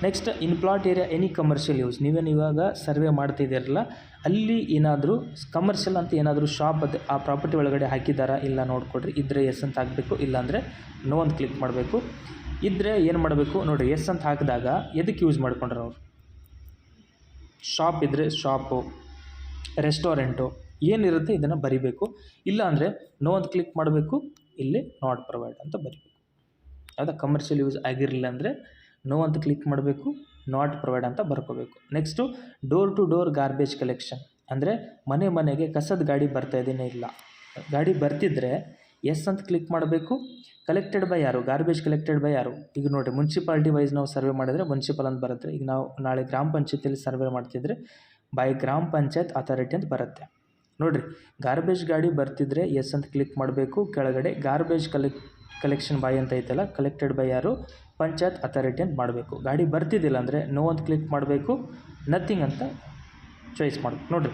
ನೆಕ್ಸ್ಟ್ ಇನ್ plot area any commercial use, ನೀವೇನು ಇವಾಗ ಸರ್ವೆ ಮಾಡ್ತಿದ್ದೀರಲ್ಲ ಅಲ್ಲಿ ಏನಾದರೂ ಕಮರ್ಷಿಯಲ್ ಅಂತ ಏನಾದರೂ ಶಾಪ್ ಅದು ಆ ಪ್ರಾಪರ್ಟಿ ಒಳಗಡೆ ಹಾಕಿದ್ದಾರಾ ಇಲ್ಲ ನೋಡಿಕೊಡ್ರಿ. ಇದ್ದರೆ ಎಸ್ ಅಂತ ಹಾಕಬೇಕು, ಇಲ್ಲಾಂದರೆ ನೋ ಅಂತ ಕ್ಲಿಕ್ ಮಾಡಬೇಕು. ಇದ್ದರೆ ಏನು ಮಾಡಬೇಕು ನೋಡಿರಿ, ಎಸ್ ಅಂತ ಹಾಕಿದಾಗ ಎದಕ್ಕೆ ಯೂಸ್ ಮಾಡ್ಕೊಂಡ್ರೆ ಅವರು, ಶಾಪ್ ಇದ್ದರೆ ಶಾಪು, ರೆಸ್ಟೋರೆಂಟು ಏನಿರುತ್ತೆ ಇದನ್ನು ಬರಿಬೇಕು. ಇಲ್ಲ ಅಂದರೆ ನೋ ಅಂತ ಕ್ಲಿಕ್ ಮಾಡಬೇಕು, ಇಲ್ಲಿ ನಾಟ್ ಪ್ರೊವೈಡ್ ಅಂತ ಬರಿಬೇಕು. ಯಾವುದೋ ಕಮರ್ಷಿಯಲ್ ಯೂಸ್ ಆಗಿರಲಿಲ್ಲ ಅಂದರೆ ನೋ ಅಂತ ಕ್ಲಿಕ್ ಮಾಡಬೇಕು, ನಾಟ್ ಪ್ರೊವೈಡ್ ಅಂತ ಬರ್ಕೋಬೇಕು. Next door to door garbage collection ಅಂದರೆ ಮನೆಗೆ ಕಸದ ಗಾಡಿ ಬರ್ತಾಯಿದ್ದೇನೆ ಇಲ್ಲ, ಗಾಡಿ ಬರ್ತಿದ್ರೆ ಎಸ್ ಅಂತ ಕ್ಲಿಕ್ ಮಾಡಬೇಕು. ಕಲೆಕ್ಟೆಡ್ ಬೈ ಯಾರು, ಗಾರ್ಬೇಜ್ ಕಲೆಕ್ಟೆಡ್ ಬೈ ಯಾರು. ಈಗ ನೋಡಿರಿ ಮುನ್ಸಿಪಾಲಿಟಿ ವೈಸ್ ನಾವು ಸರ್ವೆ ಮಾಡಿದರೆ ಮುನ್ಸಿಪಲ್ ಅಂತ ಬರುತ್ತೆ. ಈಗ ನಾವು ನಾಳೆ ಗ್ರಾಮ ಪಂಚಾಯತಿಯಲ್ಲಿ ಸರ್ವೆ ಮಾಡ್ತಿದ್ರೆ ಬೈ ಗ್ರಾಮ ಪಂಚಾಯತ್ ಅಥಾರಿಟಿ ಅಂತ ಬರುತ್ತೆ. ನೋಡಿರಿ ಗಾರ್ಬೇಜ್ ಗಾಡಿ ಬರ್ತಿದ್ರೆ ಎಸ್ ಅಂತ ಕ್ಲಿಕ್ ಮಾಡಬೇಕು. ಕೆಳಗಡೆ ಗಾರ್ಬೇಜ್ ಕಲೆಕ್ಷನ್ ಬೈ ಅಂತ ಐತಲ್ಲ, ಕಲೆಕ್ಟೆಡ್ ಬೈ ಯಾರು, ಪಂಚಾಯತ್ ಅಥಾರಿಟಿ ಅಂತ ಮಾಡಬೇಕು. ಗಾಡಿ ಬರ್ತಿದ್ದಿಲ್ಲ ಅಂದರೆ ನೋ ಅಂತ ಕ್ಲಿಕ್ ಮಾಡಬೇಕು, ನಥಿಂಗ್ ಅಂತ ಚಾಯ್ಸ್ ಮಾಡಬೇಕು. ನೋಡಿರಿ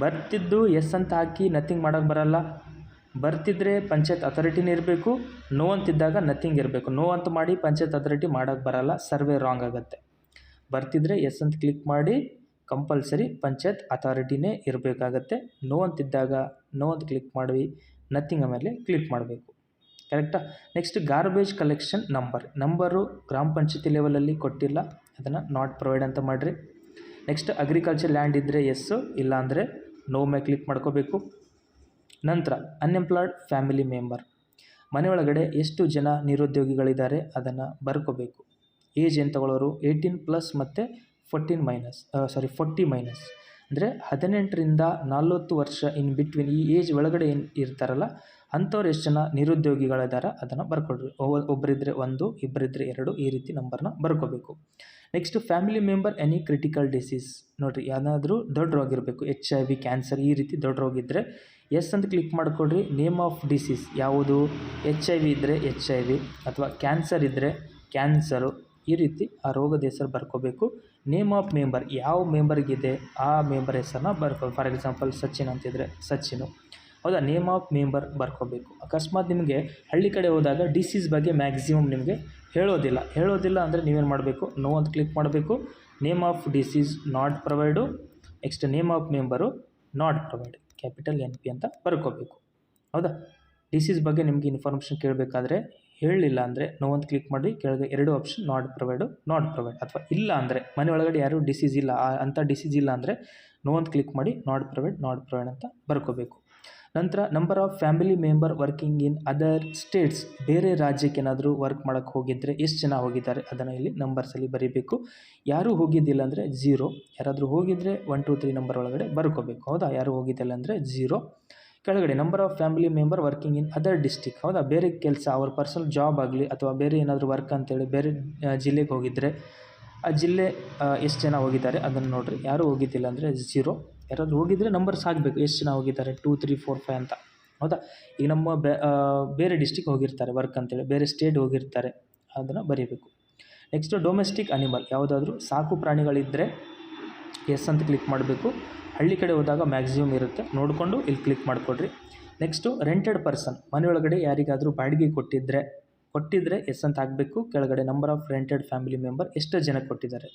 ಬರ್ತಿದ್ದು ಎಸ್ ಅಂತ ಹಾಕಿ ನಥಿಂಗ್ ಮಾಡೋಕ್ಕೆ ಬರಲ್ಲ, ಬರ್ತಿದ್ರೆ ಪಂಚಾಯತ್ ಅಥಾರಿಟಿನೇ ಇರಬೇಕು. ನೋ ಅಂತಿದ್ದಾಗ ನಥಿಂಗ್ ಇರಬೇಕು. ನೋ ಅಂತ ಮಾಡಿ ಪಂಚಾಯತ್ ಅಥಾರಿಟಿ ಮಾಡೋಕ್ಕೆ ಬರಲ್ಲ, ಸರ್ವೆ ರಾಂಗ್ ಆಗುತ್ತೆ. ಬರ್ತಿದ್ರೆ ಎಸ್ ಅಂತ ಕ್ಲಿಕ್ ಮಾಡಿ ಕಂಪಲ್ಸರಿ ಪಂಚಾಯತ್ ಅಥಾರಿಟಿನೇ ಇರಬೇಕಾಗತ್ತೆ. ನೋ ಅಂತಿದ್ದಾಗ ನೋ ಅಂತ ಕ್ಲಿಕ್ ಮಾಡಿ ನಥಿಂಗ್ ಆಮೇಲೆ ಕ್ಲಿಕ್ ಮಾಡಬೇಕು. ಕರೆಕ್ಟಾ? ನೆಕ್ಸ್ಟ್ ಗಾರ್ಬೇಜ್ ಕಲೆಕ್ಷನ್ ನಂಬರು ಗ್ರಾಮ ಪಂಚಾಯತಿ ಲೆವೆಲಲ್ಲಿ ಕೊಟ್ಟಿಲ್ಲ, ಅದನ್ನು ನಾಟ್ ಪ್ರೊವೈಡ್ ಅಂತ ಮಾಡಿರಿ. ನೆಕ್ಸ್ಟ್ ಅಗ್ರಿಕಲ್ಚರ್ ಲ್ಯಾಂಡ್ ಇದ್ದರೆ ಎಸ್ಸು, ಇಲ್ಲ ಅಂದರೆ ನೋ ಮೇಲೆ ಕ್ಲಿಕ್ ಮಾಡ್ಕೋಬೇಕು. ನಂತರ ಅನ್ಎಂಪ್ಲಾಯ್ಡ್ ಫ್ಯಾಮಿಲಿ ಮೆಂಬರ್, ಮನೆಯೊಳಗಡೆ ಎಷ್ಟು ಜನ ನಿರುದ್ಯೋಗಿಗಳಿದ್ದಾರೆ ಅದನ್ನು ಬರ್ಕೋಬೇಕು. ಏಜ್ ಏನು ತಗೊಳ್ಳೋರು 18+ ಮತ್ತು 40 ಮೈನಸ್ ಅಂದರೆ 18ರಿಂದ 40 ವರ್ಷ ಇನ್ ಬಿಟ್ವೀನ್ ಈ ಏಜ್ ಒಳಗಡೆ ಏನು ಇರ್ತಾರಲ್ಲ ಅಂಥವ್ರು ಎಷ್ಟು ಜನ ನಿರುದ್ಯೋಗಿಗಳಿದ್ದಾರೆ ಅದನ್ನು ಬರ್ಕೊಡ್ರಿ. ಒಬ್ಬರಿದ್ದರೆ 1, ಇಬ್ಬರಿದ್ದರೆ 2 ಈ ರೀತಿ ನಂಬರ್ನ ಬರ್ಕೋಬೇಕು. Next family member any critical disease, ನೋಡಿರಿ ಏನಾದರೂ ದೊಡ್ಡ ರೋಗ ಇರಬೇಕು, HIV ಕ್ಯಾನ್ಸರ್ ಈ ರೀತಿ ದೊಡ್ಡ ರೋಗ ಇದ್ದರೆ ಎಸ್ ಅಂತ ಕ್ಲಿಕ್ ಮಾಡಿಕೊಡ್ರಿ. ನೇಮ್ ಆಫ್ ಡಿಸೀಸ್ ಯಾವುದು, HIV ಇದ್ದರೆ HIV ಅಥವಾ ಕ್ಯಾನ್ಸರ್ ಇದ್ದರೆ ಕ್ಯಾನ್ಸರು, ಈ ರೀತಿ ಆ ರೋಗದ ಹೆಸರು ಬರ್ಕೋಬೇಕು. ನೇಮ್ ಆಫ್ ಮೆಂಬರ್ ಯಾವ ಮೆಂಬರ್ಗಿದೆ ಆ ಮೆಂಬರ್ ಹೆಸರನ್ನ ಬರ್ಕೋ. ಫಾರ್ ಎಕ್ಸಾಂಪಲ್ ಸಚಿನ್ ಅಂತಿದ್ರೆ ಸಚಿನು, ಹೌದಾ, ನೇಮ್ ಆಫ್ ಮೆಂಬರ್ ಬರ್ಕೋಬೇಕು. ಅಕಸ್ಮಾತ್ ನಿಮಗೆ ಹಳ್ಳಿ ಕಡೆ ಹೋದಾಗ ಡಿಸೀಸ್ ಬಗ್ಗೆ ಮ್ಯಾಕ್ಸಿಮಮ್ ನಿಮಗೆ ಹೇಳೋದಿಲ್ಲ ಅಂದರೆ ನೀವೇನು ಮಾಡಬೇಕು, ನೋ ಅಂತ ಕ್ಲಿಕ್ ಮಾಡಬೇಕು. Name of disease not provide. Next name of member not provide, capital NP ಅಂತ ಬರ್ಕೋಬೇಕು. ಹೌದಾ, ಡಿಸೀಸ್ ಬಗ್ಗೆ ನಿಮಗೆ ಇನ್ಫಾರ್ಮೇಷನ್ ಕೇಳಬೇಕಾದ್ರೆ ಹೇಳಲಿಲ್ಲ ಅಂದರೆ ನೋ ಅಂತ ಕ್ಲಿಕ್ ಮಾಡಿ. ಕೆಳಗೆ 2 ಆಪ್ಷನ್ ನಾಟ್ ಪ್ರೊವೈಡ್ ಅಥವಾ ಇಲ್ಲ ಅಂದರೆ ಮನೆ ಒಳಗಡೆ ಯಾರೂ ಡಿಸೀಸ್ ಇಲ್ಲ, ಅಂಥ ಡಿಸೀಸ್ ಇಲ್ಲ ಅಂದರೆ ನೋ ಅಂತ ಕ್ಲಿಕ್ ಮಾಡಿ ನಾಟ್ ಪ್ರೊವೈಡ್ ಅಂತ ಬರ್ಕೋಬೇಕು. ನಂತರ number of family member working in other States, ಬೇರೆ ರಾಜ್ಯಕ್ಕೆ ಏನಾದರೂ ವರ್ಕ್ ಮಾಡೋಕ್ಕೆ ಹೋಗಿದ್ದರೆ ಎಷ್ಟು ಜನ ಹೋಗಿದ್ದಾರೆ ಅದನ್ನು ಇಲ್ಲಿ ನಂಬರ್ಸಲ್ಲಿ ಬರೀಬೇಕು. ಯಾರೂ ಹೋಗಿದ್ದಿಲ್ಲ ಅಂದರೆ 0, ಯಾರಾದರೂ ಹೋಗಿದ್ದರೆ 1 2 3 ನಂಬರ್ ಒಳಗಡೆ ಬರ್ಕೋಬೇಕು. ಹೌದಾ, ಯಾರೂ ಹೋಗಿದ್ದಿಲ್ಲ ಅಂದರೆ 0. ಕೆಳಗಡೆ number of family member working in other district, ಹೌದಾ, ಬೇರೆ ಕೆಲಸ ಅವ್ರ ಪರ್ಸನಲ್ ಜಾಬ್ ಆಗಲಿ ಅಥವಾ ಬೇರೆ ಏನಾದರೂ ವರ್ಕ್ ಅಂತೇಳಿ ಬೇರೆ ಜಿಲ್ಲೆಗೆ ಹೋಗಿದ್ದರೆ ಆ ಜಿಲ್ಲೆ ಎಷ್ಟು ಜನ ಹೋಗಿದ್ದಾರೆ ಅದನ್ನು ನೋಡಿರಿ. ಯಾರೂ ಹೋಗಿದ್ದಿಲ್ಲ ಅಂದರೆ 0, ಯಾರಾದರೂ ಹೋಗಿದ್ದರೆ ನಂಬರ್ಸ್ ಆಗಬೇಕು, ಎಷ್ಟು ಜನ ಹೋಗಿದ್ದಾರೆ 2 3 4 5 ಅಂತ. ಹೌದಾ, ಈಗ ನಮ್ಮ ಬೇರೆ ಡಿಸ್ಟಿಕ್ ಹೋಗಿರ್ತಾರೆ ವರ್ಕ್ ಅಂತೇಳಿ, ಬೇರೆ ಸ್ಟೇಟ್ ಹೋಗಿರ್ತಾರೆ, ಅದನ್ನು ಬರೀಬೇಕು. ನೆಕ್ಸ್ಟು ಡೊಮೆಸ್ಟಿಕ್ ಅನಿಮಲ್, ಯಾವುದಾದ್ರೂ ಸಾಕು ಪ್ರಾಣಿಗಳಿದ್ದರೆ ಎಸ್ ಅಂತ ಕ್ಲಿಕ್ ಮಾಡಬೇಕು. ಹಳ್ಳಿ ಕಡೆ ಹೋದಾಗ ಮ್ಯಾಕ್ಸಿಮಮ್ ಇರುತ್ತೆ, ನೋಡಿಕೊಂಡು ಇಲ್ಲಿ ಕ್ಲಿಕ್ ಮಾಡಿಕೊಡ್ರಿ. ನೆಕ್ಸ್ಟು ರೆಂಟೆಡ್ ಪರ್ಸನ್, ಮನೆಯೊಳಗಡೆ ಯಾರಿಗಾದರೂ ಬಾಡಿಗೆ ಕೊಟ್ಟಿದ್ದರೆ ಎಸ್ ಅಂತ ಹಾಕಬೇಕು. ಕೆಳಗಡೆ number of rented family member ಎಷ್ಟು ಜನ ಕೊಟ್ಟಿದ್ದಾರೆ,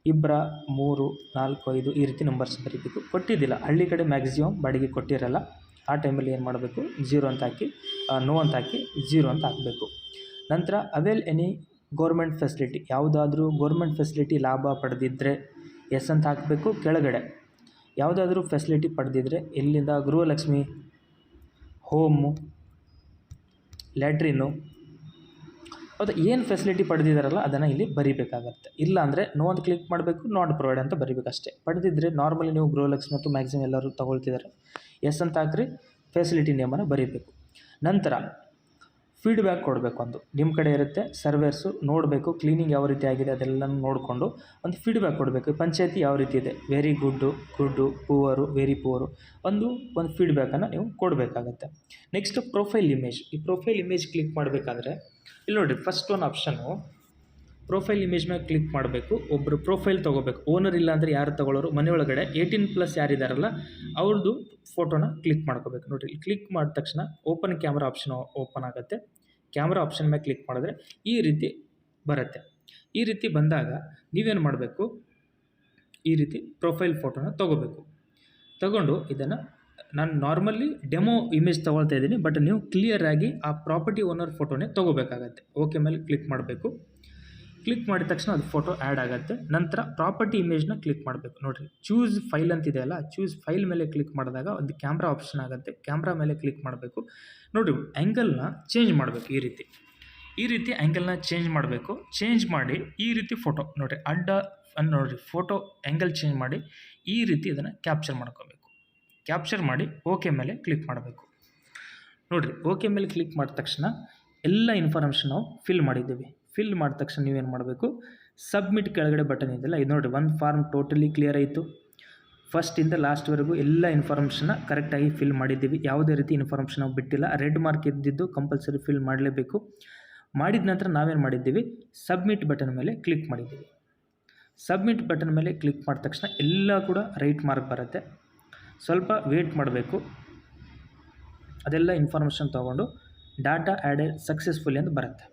2 3 4 5 ಈ ರೀತಿ ನಂಬರ್ಸ್ ಬರೀಬೇಕು. ಕೊಟ್ಟಿದ್ದಿಲ್ಲ, ಹಳ್ಳಿ ಕಡೆ ಮ್ಯಾಕ್ಸಿಮಮ್ ಬಾಡಿಗೆ ಕೊಟ್ಟಿರಲ್ಲ, ಆ ಟೈಮಲ್ಲಿ ಏನು ಮಾಡಬೇಕು 0 ಅಂತ ಹಾಕಿ, ನೋ ಅಂತ ಹಾಕಿ 0 ಅಂತ ಹಾಕಬೇಕು. ನಂತರ ಅವೇಲ್ ಎನಿ ಗೌರ್ಮೆಂಟ್ ಫೆಸಿಲಿಟಿ, ಯಾವುದಾದ್ರೂ ಗೌರ್ಮೆಂಟ್ ಫೆಸಿಲಿಟಿ ಲಾಭ ಪಡೆದಿದ್ದರೆ ಎಸ್ ಅಂತ ಹಾಕಬೇಕು. ಕೆಳಗಡೆ ಯಾವುದಾದ್ರೂ ಫೆಸಿಲಿಟಿ ಪಡೆದಿದ್ದರೆ ಎಲ್ಲಿಂದ, ಗೃಹಲಕ್ಷ್ಮಿ, ಹೋಮು, ಲ್ಯಾಟ್ರಿನು, ಹೌದಾ, ಏನು ಫೆಸಿಲಿಟಿ ಪಡೆದಿದ್ದಾರಲ್ಲ ಅದನ್ನು ಇಲ್ಲಿ ಬರೀಬೇಕಾಗತ್ತೆ. ಇಲ್ಲ ಅಂದರೆ ನೋ ಅಂತ ಕ್ಲಿಕ್ ಮಾಡಬೇಕು, ನಾಟ್ ಪ್ರೊವೈಡ್ ಅಂತ ಬರೀಬೇಕು ಅಷ್ಟೇ. ಪಡೆದಿದ್ದರೆ ನಾರ್ಮಲಿ ನೀವು ಗೃಹಲಕ್ಷ್ಮಿ ಮತ್ತು ಮ್ಯಾಕ್ಸಿಮಮ್ ಎಲ್ಲರೂ ತೊಗೊಳ್ತಿದ್ದಾರೆ, ಎಸ್ ಅಂತ ಹಾಕ್ರಿ, ಫೆಸಿಲಿಟಿ ನೇಮನ್ನು ಬರೀಬೇಕು. ನಂತರ ಫೀಡ್ಬ್ಯಾಕ್ ಕೊಡಬೇಕು. ಒಂದು ನಿಮ್ಮ ಕಡೆ ಇರುತ್ತೆ, ಸರ್ವೇರ್ಸು ನೋಡಬೇಕು ಕ್ಲೀನಿಂಗ್ ಯಾವ ರೀತಿ ಆಗಿದೆ ಅದೆಲ್ಲ ನೋಡಿಕೊಂಡು ಒಂದು ಫೀಡ್ಬ್ಯಾಕ್ ಕೊಡಬೇಕು. ಪಂಚಾಯತಿ ಯಾವ ರೀತಿ ಇದೆ, ವೆರಿ ಗುಡ್ಡು, ಪೂವರು, ವೆರಿ ಪೂವರು, ಒಂದು ಫೀಡ್ಬ್ಯಾಕನ್ನು ನೀವು ಕೊಡಬೇಕಾಗತ್ತೆ. Next profile image. ಈ ಪ್ರೊಫೈಲ್ ಇಮೇಜ್ ಕ್ಲಿಕ್ ಮಾಡಬೇಕಾದ್ರೆ ಇಲ್ಲಿ ನೋಡಿ, ಫಸ್ಟ್ ಒಂದು ಆಪ್ಷನ್ನು ಪ್ರೊಫೈಲ್ ಇಮೇಜ್ ಮೇಲೆ ಕ್ಲಿಕ್ ಮಾಡಬೇಕು. ಒಬ್ಬರು ಪ್ರೊಫೈಲ್ ತೊಗೋಬೇಕು. ಓನರ್ ಇಲ್ಲ ಅಂದರೆ ಯಾರು ತೊಗೊಳ್ಳೋರು, ಮನೆಯೊಳಗಡೆ 18+ ಯಾರಿದ್ದಾರಲ್ಲ ಅವ್ರದ್ದು ಫೋಟೋನ ಕ್ಲಿಕ್ ಮಾಡ್ಕೋಬೇಕು. ನೋಡಿರಿ, ಇಲ್ಲಿ ಕ್ಲಿಕ್ ಮಾಡಿದ ತಕ್ಷಣ ಓಪನ್ ಕ್ಯಾಮ್ರಾ ಆಪ್ಷನ್ ಓಪನ್ ಆಗುತ್ತೆ. ಕ್ಯಾಮ್ರಾ ಆಪ್ಷನ್ ಮೇಲೆ ಕ್ಲಿಕ್ ಮಾಡಿದ್ರೆ ಈ ರೀತಿ ಬರುತ್ತೆ. ಈ ರೀತಿ ಬಂದಾಗ ನೀವೇನು ಮಾಡಬೇಕು, ಈ ರೀತಿ ಪ್ರೊಫೈಲ್ ಫೋಟೋನ ತೊಗೋಬೇಕು. ತಗೊಂಡು ಇದನ್ನು ನಾನು ನಾರ್ಮಲಿ ಡೆಮೋ ಇಮೇಜ್ ತೊಗೊಳ್ತಾ ಇದ್ದೀನಿ, ಬಟ್ ನೀವು ಕ್ಲಿಯರಾಗಿ ಆ ಪ್ರಾಪರ್ಟಿ ಓನರ್ ಫೋಟೋನೇ ತೊಗೋಬೇಕಾಗತ್ತೆ. ಓಕೆ ಮೇಲೆ ಕ್ಲಿಕ್ ಮಾಡಬೇಕು. ಕ್ಲಿಕ್ ಮಾಡಿದ ತಕ್ಷಣ ಅದು ಫೋಟೋ ಆ್ಯಡ್ ಆಗುತ್ತೆ. ನಂತರ ಪ್ರಾಪರ್ಟಿ ಇಮೇಜ್ನ ಕ್ಲಿಕ್ ಮಾಡಬೇಕು. ನೋಡಿರಿ, ಚೂಸ್ ಫೈಲ್ ಅಂತಿದೆಯಲ್ಲ, ಚೂಸ್ ಫೈಲ್ ಮೇಲೆ ಕ್ಲಿಕ್ ಮಾಡಿದಾಗ ಒಂದು ಕ್ಯಾಮ್ರಾ ಆಪ್ಷನ್ ಆಗುತ್ತೆ. ಕ್ಯಾಮ್ರಾ ಮೇಲೆ ಕ್ಲಿಕ್ ಮಾಡಬೇಕು. ನೋಡಿರಿ, ಆ್ಯಂಗಲ್ನ ಚೇಂಜ್ ಮಾಡಬೇಕು. ಈ ರೀತಿ ಆ್ಯಂಗಲ್ನ ಚೇಂಜ್ ಮಾಡಬೇಕು. ಚೇಂಜ್ ಮಾಡಿ ಈ ರೀತಿ ಫೋಟೋ ನೋಡಿರಿ, ಅಡ್ಡ ನೋಡಿರಿ, ಫೋಟೋ ಆ್ಯಂಗಲ್ ಚೇಂಜ್ ಮಾಡಿ ಈ ರೀತಿ ಇದನ್ನು ಕ್ಯಾಪ್ಚರ್ ಮಾಡ್ಕೋಬೇಕು. ಕ್ಯಾಪ್ಚರ್ ಮಾಡಿ ಓಕೆ ಮೇಲೆ ಕ್ಲಿಕ್ ಮಾಡಬೇಕು. ನೋಡಿರಿ, ಓಕೆ ಮೇಲೆ ಕ್ಲಿಕ್ ಮಾಡಿದ ತಕ್ಷಣ ಎಲ್ಲ ಇನ್ಫಾರ್ಮೇಷನ್ ನಾವು ಫಿಲ್ ಮಾಡಿದ್ದೀವಿ. ಫಿಲ್ ಮಾಡಿದ ತಕ್ಷಣ ನೀವೇನು ಮಾಡಬೇಕು, ಸಬ್ಮಿಟ್ ಕೆಳಗಡೆ ಬಟನ್ ಇದೆಯಲ್ಲ, ಇದು ನೋಡಿ, ಒಂದು ಫಾರ್ಮ್ ಟೋಟಲಿ ಕ್ಲಿಯರ್ ಆಯಿತು. ಫಸ್ಟಿಂದ ಲಾಸ್ಟ್ವರೆಗೂ ಎಲ್ಲ ಇನ್ಫಾರ್ಮೇಷನ್ನ ಕರೆಕ್ಟಾಗಿ ಫಿಲ್ ಮಾಡಿದ್ದೀವಿ. ಯಾವುದೇ ರೀತಿ ಇನ್ಫಾರ್ಮೇಷನ್ ನಾವು ಬಿಟ್ಟಿಲ್ಲ. ರೆಡ್ ಮಾರ್ಕ್ ಇದ್ದಿದ್ದು ಕಂಪಲ್ಸರಿ ಫಿಲ್ ಮಾಡಲೇಬೇಕು. ಮಾಡಿದ ನಂತರ ನಾವೇನು ಮಾಡಿದ್ದೀವಿ, ಸಬ್ಮಿಟ್ ಬಟನ್ ಮೇಲೆ ಕ್ಲಿಕ್ ಮಾಡಿದ್ದೀವಿ. ಸಬ್ಮಿಟ್ ಬಟನ್ ಮೇಲೆ ಕ್ಲಿಕ್ ಮಾಡಿದ ತಕ್ಷಣ ಎಲ್ಲ ಕೂಡ ರೈಟ್ ಮಾರ್ಕ್ ಬರುತ್ತೆ. ಸ್ವಲ್ಪ ವೇಟ್ ಮಾಡಬೇಕು. ಅದೆಲ್ಲ ಇನ್ಫಾರ್ಮೇಷನ್ ತೊಗೊಂಡು ಡಾಟಾ ಆ್ಯಡೆಡ್ ಸಕ್ಸಸ್ಫುಲಿ ಅಂತ ಬರುತ್ತೆ.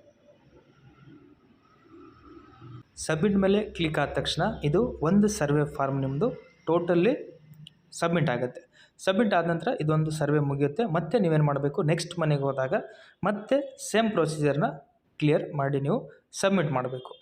ಸಬ್ಮಿಟ್ ಮೇಲೆ ಕ್ಲಿಕ್ ಆದ ತಕ್ಷಣ ಇದು ಒಂದು ಸರ್ವೆ ಫಾರ್ಮ್ ನಿಮ್ಮದು ಟೋಟಲಿ ಸಬ್ಮಿಟ್ ಆಗುತ್ತೆ. ಸಬ್ಮಿಟ್ ಆದ ನಂತರ ಇದೊಂದು ಸರ್ವೆ ಮುಗಿಯುತ್ತೆ. ಮತ್ತೆ ನೀವೇನು ಮಾಡಬೇಕು, ನೆಕ್ಸ್ಟ್ ಮನೆಗೆ ಹೋದಾಗ ಮತ್ತೆ ಸೇಮ್ ಪ್ರೊಸೀಜರ್ನ ಕ್ಲಿಯರ್ ಮಾಡಿ ನೀವು ಸಬ್ಮಿಟ್ ಮಾಡಬೇಕು.